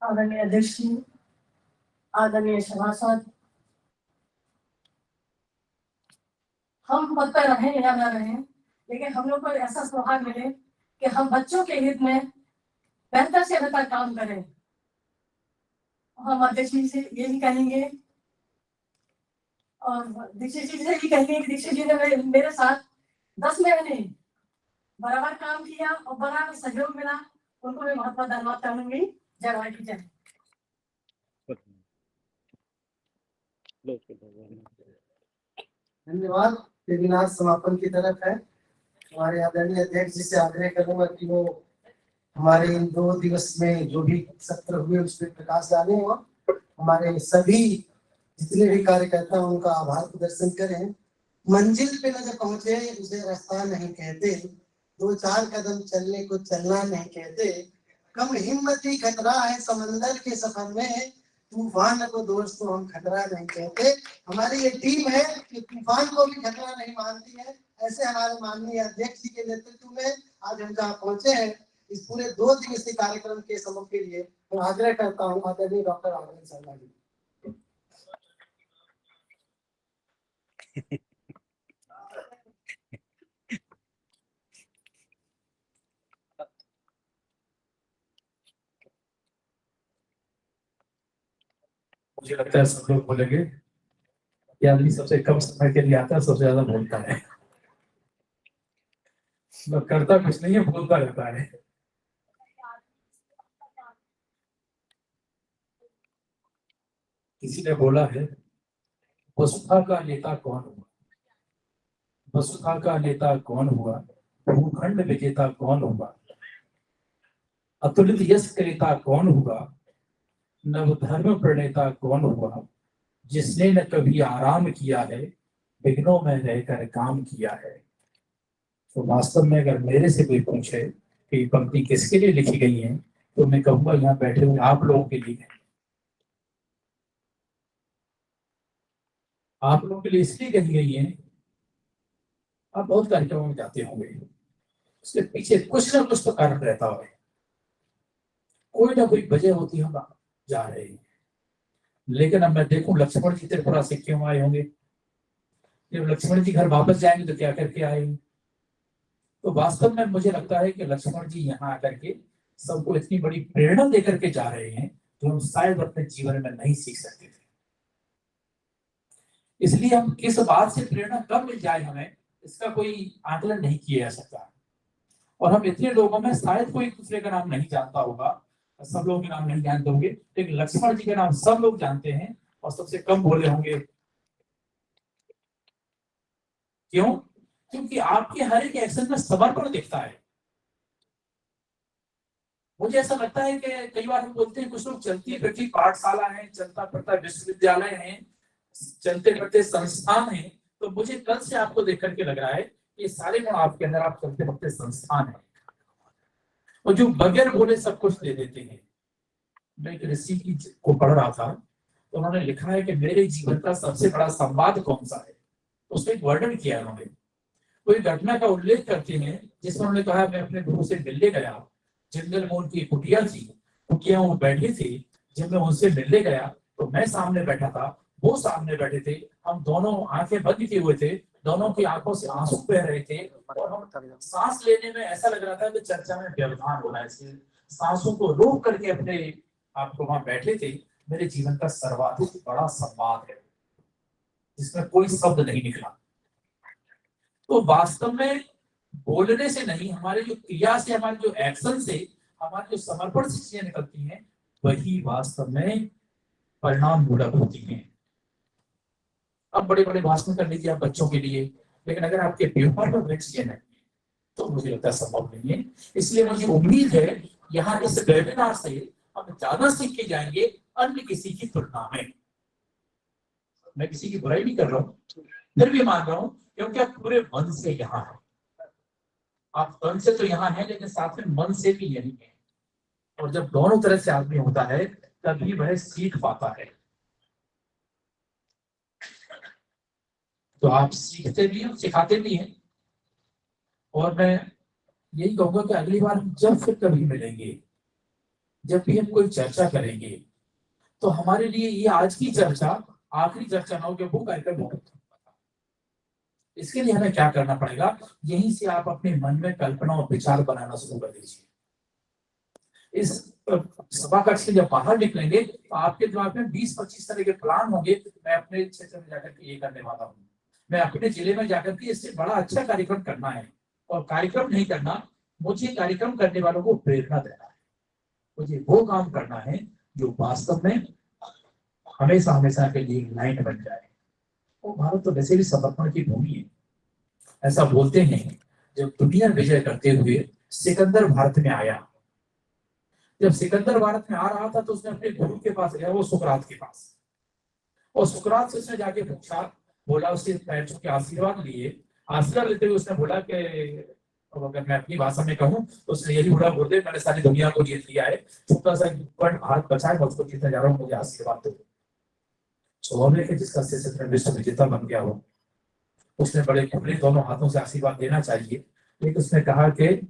आदरणीय अध्यक्ष जी, आदरणीय सभासद, हम पद पर रहे या न रहे, लेकिन हम लोग को ऐसा सौभाग्य मिले कि हम बच्चों के हित में बेहतर से बेहतर काम करें। हम अध्यक्ष जी से ये भी कहेंगे और दीक्षित जी से भी कहेंगे कि दीक्षित जी ने मेरे साथ 10 महीने बराबर काम किया और बराबर सहयोग मिला, उनको मैं बहुत बहुत धन्यवाद करूंगी। जय भारत की जय। धन्यवाद। वेबिनार समापन की तरफ है। हमारे आदरणीय अध्यक्ष जी से आग्रह करूंगा कि वो हमारे इन 2 दिवस में जो भी सत्र हुए उसमें प्रकाश डालें और हमारे सभी जितने भी कार्यकर्ता हैं उनका आभार प्रदर्शन करें। मंजिल पे न जब पहुंचे उसे रास्ता नहीं कहते, 2-4 कदम चलने को चलना नहीं कहते, कम हिम्मती खतरा है समंदर के सफर में, तूफान को दोस्तों हम खतरा नहीं कहते। हमारी ये टीम है कि तूफान को भी खतरा नहीं मानती है। ऐसे हमारे माननीय अध्यक्ष जी के नेतृत्व में आज हम जहाँ पहुंचे हैं इस पूरे 2 दिवसीय कार्यक्रम के समूह के लिए मैं आग्रह करता हूँ आदरणीय डॉक्टर आनंद शर्मा जी। मुझे लगता है सब लोग बोलेंगे कि आदमी सबसे कम समय के लिए आता है, सबसे ज्यादा बोलता है। करता कुछ नहीं है, बोलता रहता है। किसी ने बोला है वसुधा का नेता कौन हुआ, वसुधा का नेता कौन हुआ, भूखंड विजेता कौन हुआ, अतुलित यश क्रेता कौन हुआ, नवधर्म प्रणेता कौन हुआ, जिसने न कभी आराम किया है, विघ्नों में रहकर काम किया है। तो वास्तव में अगर मेरे से कोई पूछे कि पंक्ति किसके लिए लिखी गई है तो मैं कहूंगा यहाँ बैठे हुए आप लोगों के लिए। आप लोगों के लिए इसलिए कही गई है, आप बहुत कार्यक्रमों में जाते होंगे, उसके पीछे कुछ ना कुछ तो कारण रहता है, कोई ना कोई वजह होती है हम जा रहे हैं। लेकिन अब मैं देखूं लक्ष्मण जी त्रिपुरा से क्यों आए होंगे, जब लक्ष्मण जी घर वापस जाएंगे तो क्या करके आएंगे। तो वास्तव में मुझे लगता है कि लक्ष्मण जी यहाँ आकर के सबको इतनी बड़ी प्रेरणा देकर के जा रहे हैं जो हम शायद अपने जीवन में नहीं सीख सकते थे। इसलिए हम किस बात से प्रेरणा कब मिल जाए हमें इसका कोई आकलन नहीं किया जा सकता। और हम इतने लोगों में शायद कोई दूसरे का नाम नहीं जानता होगा, सब लोगों के नाम नहीं जानते होंगे, लेकिन लक्ष्मण जी का नाम सब लोग जानते हैं और सबसे कम बोले होंगे। क्यों? क्योंकि आपके हर एक एक्शन में समर्पण दिखता है। मुझे ऐसा लगता है कि कई बार हम बोलते हैं कुछ लोग चलती फिरती पाठशाला है, चलता फिरता विश्वविद्यालय है, चलते फिरते संस्थान है, तो मुझे कल से आपको देख करके लग रहा है कि सारे गुण आपके अंदर, आप चलते फिरते संस्थान है और जो बगैर बोले सब कुछ दे देते हैं। मैं एक ऋषि की को पढ़ रहा था तो उन्होंने लिखा है कि मेरे जीवन का सबसे बड़ा संवाद कौन सा है, उसमें एक वर्णन किया उन्होंने। कोई घटना का उल्लेख करते हैं जिसमें उन्होंने कहा मैं अपने गुरु से मिलने गया, जंगल में उनकी कुटिया थी, कुटिया वो बैठे थे, जब मैं उनसे मिलने गया तो मैं सामने बैठा था, वो सामने बैठे थे, हम दोनों आंखें बंद किए हुए थे, दोनों की आंखों से आंसू बह रहे थे और हम सांस लेने में ऐसा लग रहा था कि चर्चा में व्यवधान हो रहा है। सांसों को रोक करके अपने आपको वहां बैठे थे। मेरे जीवन का सर्वाधिक बड़ा संवाद है जिसमें कोई शब्द नहीं निकला। तो वास्तव में बोलने से नहीं, हमारे जो क्रिया से, हमारे जो एक्शन से, हमारे जो समर्पण से चीजें निकलती हैं वही वास्तव में परिणाम मूलक होती हैं। अब बड़े बड़े भाषण कर लीजिए आप बच्चों के लिए, लेकिन अगर आपके व्यवहार में वृक्ष नहीं तो मुझे लगता है संभव नहीं है। इसलिए मुझे उम्मीद है यहाँ इस वेबिनार से हम ज्यादा सीख के जाएंगे अन्य किसी की तुलना में। मैं किसी की बुराई नहीं कर रहा हूँ, फिर भी मान रहा हूँ क्योंकि आप पूरे मन से यहाँ हैं। आप तन से तो यहाँ हैं लेकिन साथ में मन से भी यही है, और जब दोनों तरह से आदमी होता है तभी वह सीख पाता है। तो आप सीखते भी हैं, सिखाते भी हैं। और मैं यही कहूंगा कि अगली बार हम जब फिर कभी मिलेंगे, जब भी हम कोई चर्चा करेंगे, तो हमारे लिए ये आज की चर्चा आखिरी चर्चा ना हो कि वो कार्यक्रम हो। इसके लिए हमें क्या करना पड़ेगा, यहीं से आप अपने मन में कल्पना और विचार बनाना शुरू कर दीजिए। इस सभा कक्ष से जब बाहर निकलेंगे तो आपके दिमाग में 20-25 तरह के प्लान होंगे। मैं अपने क्षेत्र में जाकर के ये करने वाला हूँ, मैं अपने जिले में जाकर के इससे बड़ा अच्छा कार्यक्रम करना है। और कार्यक्रम नहीं करना, मुझे कार्यक्रम करने वालों को प्रेरणा देना है। मुझे वो काम करना है जो वास्तव में हमेशा हमेशा के लिए लाइन बन जाए। वो भारत तो वैसे भी समर्पण की भूमि है। ऐसा बोलते हैं जब दुनिया विजय करते हुए सिकंदर भारत में आया जब सिकंदर भारत में आ रहा था तो उसने अपने गुरु के पास गया, वो सुकरात के पास, और सुकरात से उसने जाके पूछा, बोला, उसके पैर छू के आशीर्वाद लिए। आशीर्वाद लेते हुए उसने बोला कि, अब अगर मैं अपनी भाषा में कहूँ तो उसने यही बोला, गुरुदेव मैंने सारी दुनिया को जीत लिया है, छोटा सा कण हाथ बचा है, मैं उसको जीतने जा रहा हूँ, मुझे आशीर्वाद दो। स्वाभाविक है जिसका शिष्य विश्व विजेता बन गया हो उसने बड़े खुले दोनों हाथों से आशीर्वाद देना चाहिए, लेकिन उसने कहा कि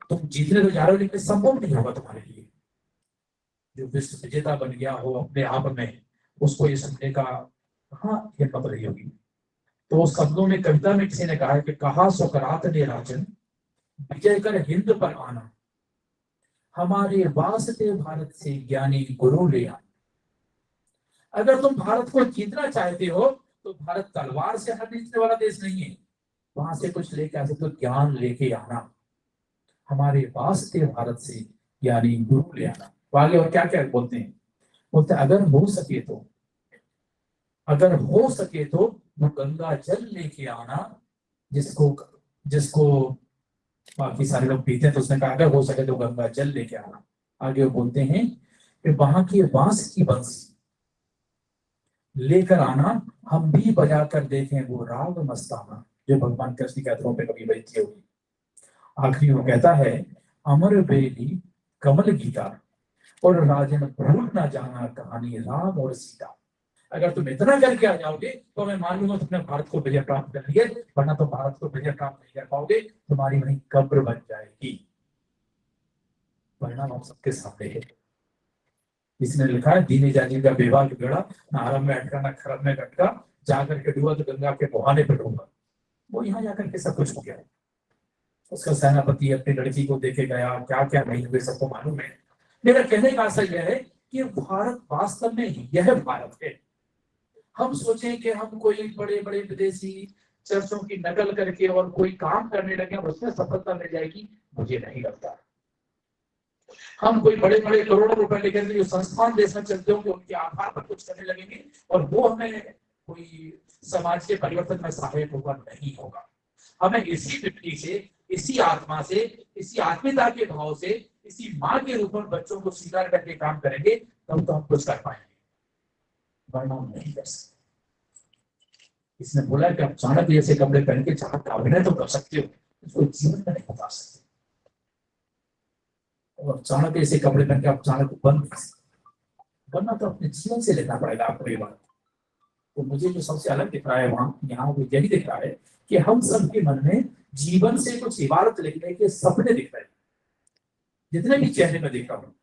तुम जीतने तो जा रहे हो लेकिन संभव नहीं होगा तुम्हारे लिए। जो विश्व विजेता बन गया हो अपने आप में, उसको ये सुनने का कहाँ हिम्मत रही होगी। तो उस शब्दों में, कविता में किसी ने कहा है कि कहा सुकरात ने राजन, विजय कर हिंद पर आना, हमारे वास्ते भारत से ज्ञानी गुरु ले आना। अगर तुम भारत को जीतना चाहते हो तो भारत तलवार से हर जीतने वाला देश नहीं है, वहां से कुछ लेके आ सकते हो, ज्ञान लेके आना, हमारे वास्ते भारत से यानी गुरु ले आना। तो आगे और क्या क्या बोलते हैं, बोलते अगर हो सके तो वो गंगा जल लेके आना, जिसको बाकी सारे लोग पीते हैं। तो उसने कहा अगर हो सके तो गंगा जल लेके आना। आगे वो बोलते हैं कि वहां की बांस की बंसी लेकर आना, हम भी बजा कर देखें वो राग मस्ताना, जो भगवान कृष्ण के अथरों पे कभी बजती होगी। आखिरी वो कहता है, अमर बेली कमल गीता और राजन भूल ना जाना कहानी राम और सीता। अगर तुम इतना करके आ जाओगे तो मैं मान लूंगा तुमने भारत को विजय प्राप्त कर लिया, वरना तो भारत को विजय प्राप्त नहीं कर पाओगे, तुम्हारी वहीं कब्र बन जाएगी। परिणाम हम सबके सामने है। इसने लिखा है, दीने जाने का विवाह बिगड़ा, ना आराम में अटका ना खरब में गटका, जाकर के डूबा तो गंगा के मुहाने पे डूबा। वो यहाँ जाकर के सब कुछ हो गया। उसका सेनापति अपनी लड़की को देखे गया, क्या क्या नहीं हुए सबको मालूम है। मेरा कहने का आशय यह है कि भारत वास्तव में यह भारत है। हम सोचें कि हम कोई बड़े बड़े विदेशी चर्चों की नकल करके और कोई काम करने लगे और उसमें सफलता मिल जाएगी, मुझे नहीं लगता। हम कोई बड़े बड़े करोड़ों रुपए लेकर जो संस्थान देश में चलते होंगे उनके आधार पर कुछ करने लगेंगे और वो हमें कोई समाज के परिवर्तन में सहायक होगा नहीं होगा। हमें इसी मिट्टी से, इसी आत्मा से, इसी आत्मीयता के भाव से, इसी माँ के रूप में बच्चों को स्वीकार करके काम करेंगे तब तो हम कुछ कर पाएंगे, वरना हम नहीं कर सकते। इसने बोला कि आप चाणक्य जैसे कपड़े पहन के चाणक्य का अभिनय तो कर सकते हो, इसको जीवन में नहीं बता सकते। और चाणक्य जैसे कपड़े पहन के आप चाणक्य बन बनना तो अपने जीवन से लेना पड़ेगा आपको ये बात। तो मुझे जो सबसे अलग दिख रहा है वहां यहाँ वो यही दिख रहा है कि हम सबके मन में जीवन से कुछ इबारत लिखने के सपने दिख रहे हैं, जितने भी चेहरे में देख रहा हूँ।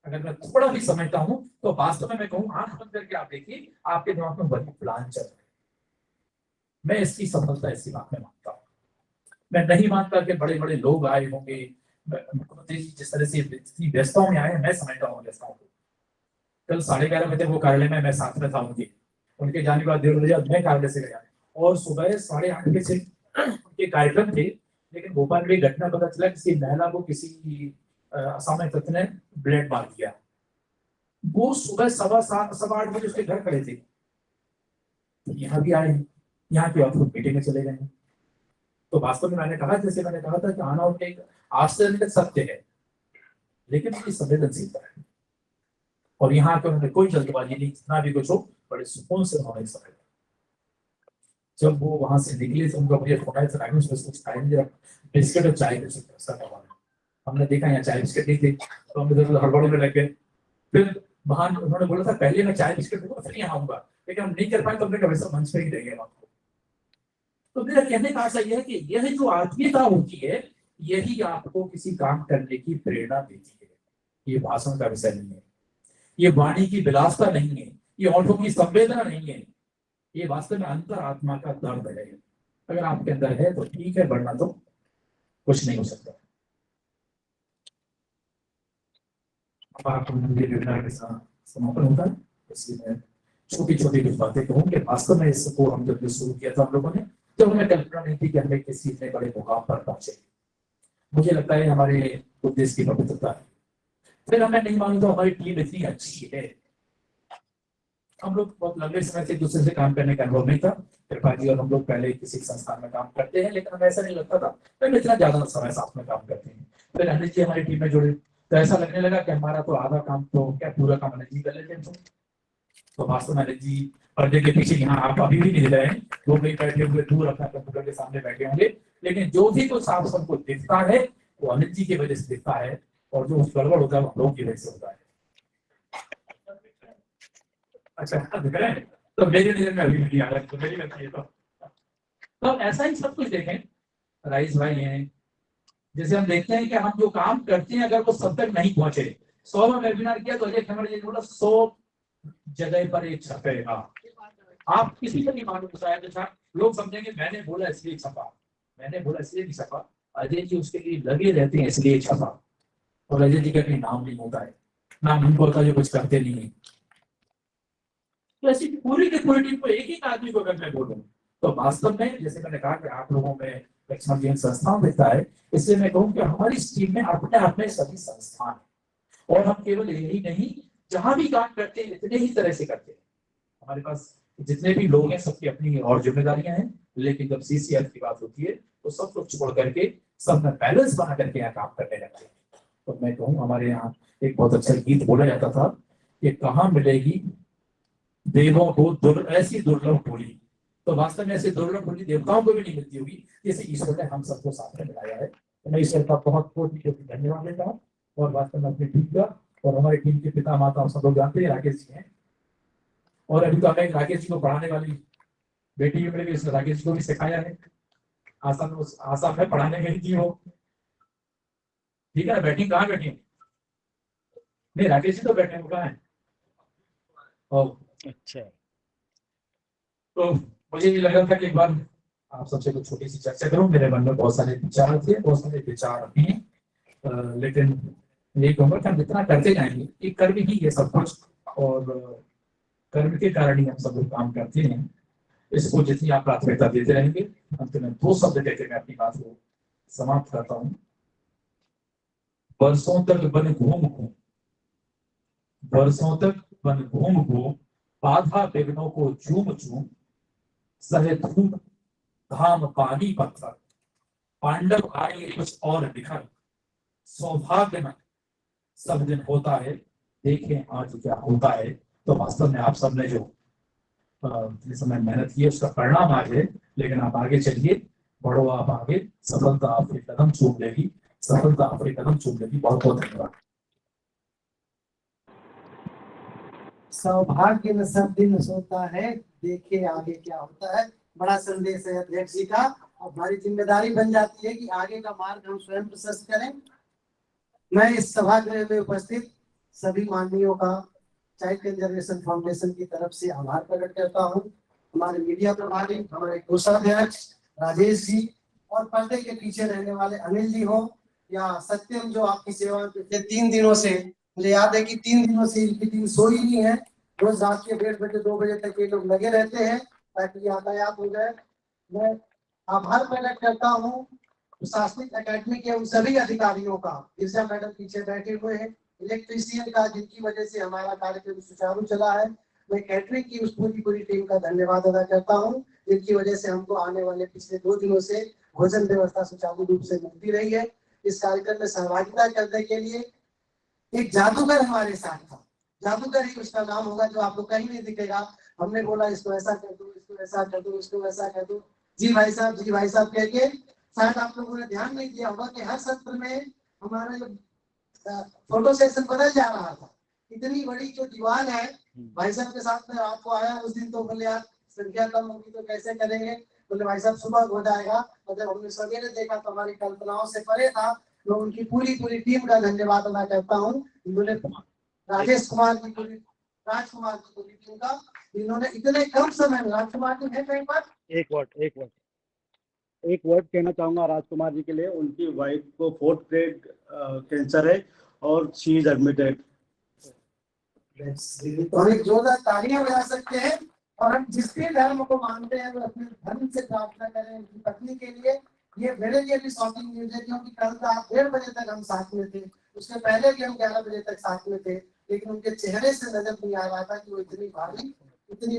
अगर मैं थोड़ा भी समझता हूँ तो वास्तव में मैं कहूँ आंख बंद करके आप देखिए, आपके दिमाग में वही प्लान चल रहे हैं। मैं इसकी सफलता इसी बात में मानता हूँ। मैं नहीं मानता कि बड़े बड़े लोग आए होंगे, मुख्यमंत्री जी जिस तरह से व्यस्तों में आए, मैं समझता हूँ व्यस्तों को। कल 11:30 बजे वो कार्यालय में मैं साथ में था उनके जाने के बाद 1:30 बजे मैं कार्यालय से गया और सुबह 8:30 बजे से उनके कार्यक्रम थे। लेकिन भोपाल में घटना पता चला, किसी महिला को किसी असामाजिक तत्व ने ब्लेड मार दिया। वो सुबह 7:15 बजे उसके घर खड़े थे, यहाँ भी आए, यहाँ के बाद मीटिंग में चले गए। तो वास्तव में मैंने कहा, जैसे मैंने कहा था कि आना उनके एक आश्चर्य सत्य है, लेकिन उसकी संवेदनशीलता है। और यहाँ पे उन्होंने कोई जल्दबाजी नहीं, जितना भी कुछ हो बड़े सुकून से उन्होंने समझा। जब वो वहां से निकले तो उनका मुझे फोन आया, कुछ खाएंगे, बिस्किट और चाय हमने देखा यहाँ चाय बिस्किट नहीं थे तो हम इधर हड़बड़ी में लग गए। फिर वहां उन्होंने बोला था पहले मैं चाय बिस्किट दूंगा फिर यहाँ आऊंगा, लेकिन हम नहीं कर पाए तो हमने कभी मंच पे ही रहेंगे आपको। तो मेरा कहने का आशा यह है कि यह जो आत्मीयता होती है यही आपको किसी काम करने की प्रेरणा देती है। ये भाषण का विषय नहीं है, ये वाणी की विलासता नहीं है, ये औरों की संवेदना नहीं है, ये वास्तव में अंतर आत्मा का दर्द है। अगर आपके अंदर है तो ठीक है, वरना तो कुछ नहीं हो सकता। समापन होता है, इसलिए छोटी छोटी कुछ बातें कहूँ कि वास्तव में इसको हम जब शुरू किया था हम लोगों ने, तो हमें कल्पना नहीं थी कि हमें किसी इतने बड़े मुकाम पर पहुंचे। मुझे लगता है हमारे उद्देश्य की पवित्रता है। फिर हमें नहीं मालूम तो हमारी टीम इतनी अच्छी है। हम लोग बहुत लंबे समय से एक दूसरे से काम करने का अनुभव नहीं था। कृपा जी और हम लोग पहले किसी संस्थान में काम करते हैं, लेकिन हमें ऐसा नहीं लगता था फिर इतना ज्यादा समय साथ में काम करते हैं। फिर अनिल जी हमारी टीम में जुड़े, तो ऐसा लगने लगा कि हमारा तो आधा काम तो क्या पूरा काम अनिल जी कर लेते हैं। तो वास्तव में अनिल जी पर्दे के पीछे यहाँ आप अभी भी नहीं रहे हैं, वो कहीं बैठे हुए दूर अपना कंप्यूटर के सामने बैठे होंगे, लेकिन जो भी कुछ आप सबको दिखता है वो अनिल जी की वजह से दिखता है, और जो गड़बड़ होता है वो लोग की वजह से होता है। अच्छा दिख रहे हैं, तो मेरी नजर में अभी भी आ रहा है, तो मेरी लगती है तो ऐसा ही सब कुछ देखें। राइस भाई हैं, जैसे हम देखते हैं कि हम जो काम करते हैं अगर वो सब तक नहीं पहुंचे, 100 में वेबिनार किया तो अजय खमर जी ने बोला 100 जगह पर एक छपेगा। आप किसी को नहीं मालूम शायद था, लोग समझेंगे मैंने बोला इसलिए छपा, मैंने बोला इसलिए नहीं छपा, अजय जी उसके लिए लगे रहते हैं इसलिए छपा। और अजय जी का कहीं नाम नहीं होता है, नाम उनको होता है जो कुछ करते नहीं है। तो ऐसी पूरी की पूरी टीम को एक ही आदमी को अगर मैं बोलूं तो वास्तव में जैसे मैंने कहा कि आप लोगों में लक्ष्मण जी संस्थान देता है, इसलिए मैं कहूँ कि हमारी इस टीम में अपने आप में सभी संस्थान, और हम केवल यही नहीं जहां भी काम करते हैं इतने ही तरह से करते हैं। हमारे पास जितने भी लोग हैं सबकी अपनी और जिम्मेदारियां हैं, लेकिन जब सीसीएफ की बात होती है तो सब कुछ छोड़ करके सब में बैलेंस बना करके यहाँ काम करने लगते हैं। तो मैं कहूँ हमारे यहाँ एक बहुत अच्छा गीत बोला जाता था कि कहाँ मिलेगी देवों को ऐसी दुर्लभ बोली, तो वास्तव में ऐसी दुर्लभ बोली देवताओं को भी नहीं मिलती होगी जैसे ईश्वर ने हम सबको साथ में मिलाया है। तो मैं ईश्वर का बहुत बहुत धन्यवाद देता हूँ, और वास्तव में अपनी टीम का और हमारी टीम के पिता माता सब लोग जानते हैं राकेश जी हैं, और अभी तो हमें राकेश जी को पढ़ाने वाली बेटी भी मिल गई, इसने राकेश जी को भी सिखाया है। आसाम में पढ़ाने गई थी वो, ठीक है ना, बैठी कहाँ बैठी नहीं, राकेश जी तो बैठे हैं, कहाँ है? अच्छा, तो मुझे ये लगा था कि एक बार आप सबसे कुछ छोटी सी चर्चा करूं। मेरे मन में बहुत सारे विचार थे, बहुत सारे विचार हैं, लेकिन ये कहूँगा कि हम जितना करते जाएंगे कि कर्म ही ये सब कुछ, और कर्म के कारण ही हम सब लोग काम करते हैं। इसको जितनी आप प्राथमिकता देते रहेंगे, अंत में 2 शब्द कहते मैं अपनी बात को समाप्त करता हूँ। बरसों तक वन घूम घूम, बरसों तक वन घूम घूम, बाधा विघ्नों को चूम चूम, सहे धूप धाम पानी पत्थर, पांडव आए कुछ और निखर, सौभाग्य में सब दिन होता है, देखें आज क्या होता है। तो वास्तव में आप सबने जो समय मेहनत की है उसका परिणाम आज है, लेकिन आप आगे चलिए, बढ़ो आप आगे, सफलता आपके कदम चूम लेगी, सफलता आपके कदम चूम लेगी। बहुत बहुत धन्यवाद। सौभाग्य में सब दिन सोता है, देखे आगे क्या होता है। बड़ा संदेश है अध्यक्ष जी का, और हमारी जिम्मेदारी बन जाती है कि आगे का मार्ग हम स्वयं प्रशस्त करें। मैं इस सभागृह में उपस्थित सभी माननीयों का चाइल्ड कंजर्वेशन फाउंडेशन की तरफ से आभार प्रकट करता हूँ। हमारे मीडिया प्रभारी, हमारे कोषाध्यक्ष राजेश जी, और पर्दे के पीछे रहने वाले अनिल जी हो या सत्यम जो आपकी सेवा में पिछले 3 दिनों से, मुझे याद है कि 3 दिनों से इनकी टीम सोई नहीं है, रोज रात के 1:30 बजे 2 बजे तक ये लोग लगे रहते हैं ताकि यातायात हो जाए। मैं आभार प्रकट करता हूँ प्रशासनिक अकेडमी के उन सभी अधिकारियों का, गिरजा मैडम पीछे बैठे हुए हैं, इलेक्ट्रीशियन का जिनकी वजह से हमारा कार्यक्रम सुचारू चला है। मैं कैटरिंग की उस पूरी टीम का धन्यवाद अदा करता हूँ जिनकी वजह से हमको आने वाले पिछले 2 दिनों से भोजन व्यवस्था सुचारू रूप से मिलती रही है। इस कार्यक्रम में सहभागिता करने के लिए एक जादूगर हमारे साथ था, जादूगर ही उसका नाम होगा, जो आपको कहीं नहीं दिखेगा। हमने बोला इसको ऐसा कर दो, इसको ऐसा कर दो, इसको वैसा कर दो, जी भाई साहब कह के, शायद आप लोगों ने ध्यान नहीं दिया होगा कि हर सत्र में हमारा जो फोटो सेशन बदल जा रहा था। इतनी बड़ी जो दीवार है, भाई साहब के साथ में आपको आया उस दिन, तो बोले यार संख्या कम होगी तो कैसे करेंगे, बोले भाई साहब सुबह हो जाएगा। और जब हमने सवेरे देखा तो हमारी कल्पनाओं से परे था। मैं उनकी पूरी टीम का धन्यवाद अदा करता हूँ। उन्होंने राजेश कुमार की पूरी, राजकुमार की पूरी टीम का, इन्होंने इतने कम समय में, राजकुमार जी है कहीं पर, एक वर्ड कहना चाहूंगा राजकुमार जी के लिए। उनकी वाइफ को 4th ग्रेड कैंसर है और शी इज एडमिटेड। तो हम एक जोरदार तालियां बजा सकते हैं। और हम जिस भी धर्म को मानते हैं वो अपने धर्म से प्रार्थना करें उनकी पत्नी के लिए। ये मेरे लिए भी शॉकिंग न्यूज है, क्योंकि कल रात 1:30 बजे तक हम साथ में थे, उसके पहले भी हम 11 बजे तक साथ में थे, लेकिन उनके चेहरे से नजर नहीं आ रहा था कि वो इतनी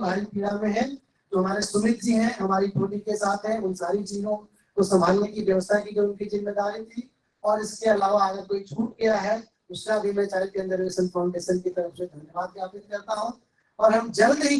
भारी पीड़ा में है। तो हमारे सुमित जी हैं, हमारी टोली के साथ हैं, उन सारी चीजों को संभालने की व्यवस्था की जो उनकी जिम्मेदारी थी। और इसके अलावा अगर कोई छूट गया है उसका भी मैं चाइल्ड जनरेशन फाउंडेशन की तरफ से धन्यवाद ज्ञापित करता हूँ। और हम जल्द ही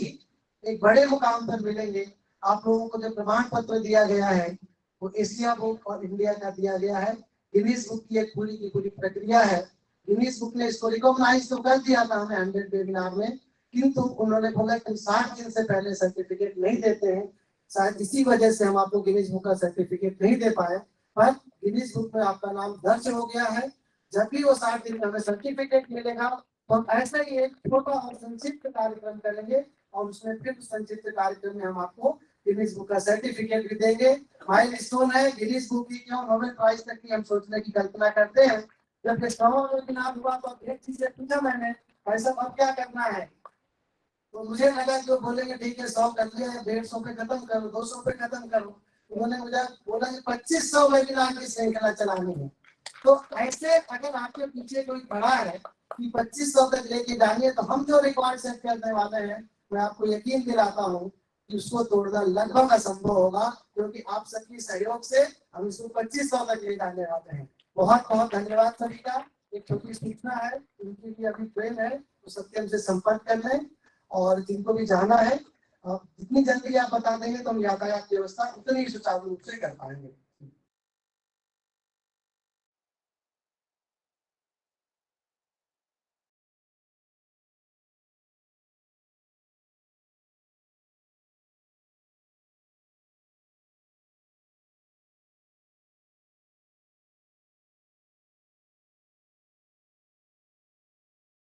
एक बड़े मुकाम पर मिलेंगे। आप लोगों को जो प्रमाण पत्र दिया गया है वो एशिया बुक और इंडिया का दिया गया है। गिनीज बुक की एक पूरी की पूरी प्रक्रिया है। गिनीज बुक ने इसको रिकॉग्नाइज तो कर दिया था हमें 100 वेबिनार में, किंतु उन्होंने बोला कि 60 दिन से पहले सर्टिफिकेट नहीं देते हैं। शायद इसी वजह से हम आपको गिनीज बुक का सर्टिफिकेट नहीं दे पाए, पर गिनीज बुक में आपका नाम दर्ज हो गया है। जब भी वो 60 दिन में हमें सर्टिफिकेट मिलेगा तो हम ऐसा ही एक छोटा और संक्षिप्त कार्यक्रम करेंगे और उसमें फिर संक्षिप्त कार्यक्रम में हम आपको गिनीज बुक का सर्टिफिकेट भी देंगे। माइलस्टोन है गिनीज बुक की, क्यों नोबेल प्राइज तक की हम सोचने की कल्पना करते हैं। जब 100 वेबिनार हुआ तो एक चीज से पूछा मैंने, भाई साहब अब क्या करना है? तो मुझे लगा कि वो बोलेंगे ठीक है 100 कर लिया, 150 पे खत्म करो, 200 पे खत्म करो। उन्होंने मुझे बोला कि 2500 वेबिनार की श्रृंखला चलानी है। तो ऐसे अगर आपके पीछे कोई खड़ा है कि 2500 तक लेके जाइए, तो हम जो रिकॉर्ड सेट करने वाले हैं मैं आपको यकीन दिलाता हूँ कि उसको तोड़ना लगभग असंभव होगा, क्योंकि आप सबकी सहयोग से हम इसको 2500 तक ले जाने वाले हैं। बहुत बहुत धन्यवाद सभी का। एक छोटी सूचना है, उनकी भी अभी ट्रेन है तो सत्यम से संपर्क कर लें, और जिनको भी जाना है जितनी जल्दी आप बता देंगे तो हम यातायात व्यवस्था उतनी सुचारू रूप से कर पाएंगे।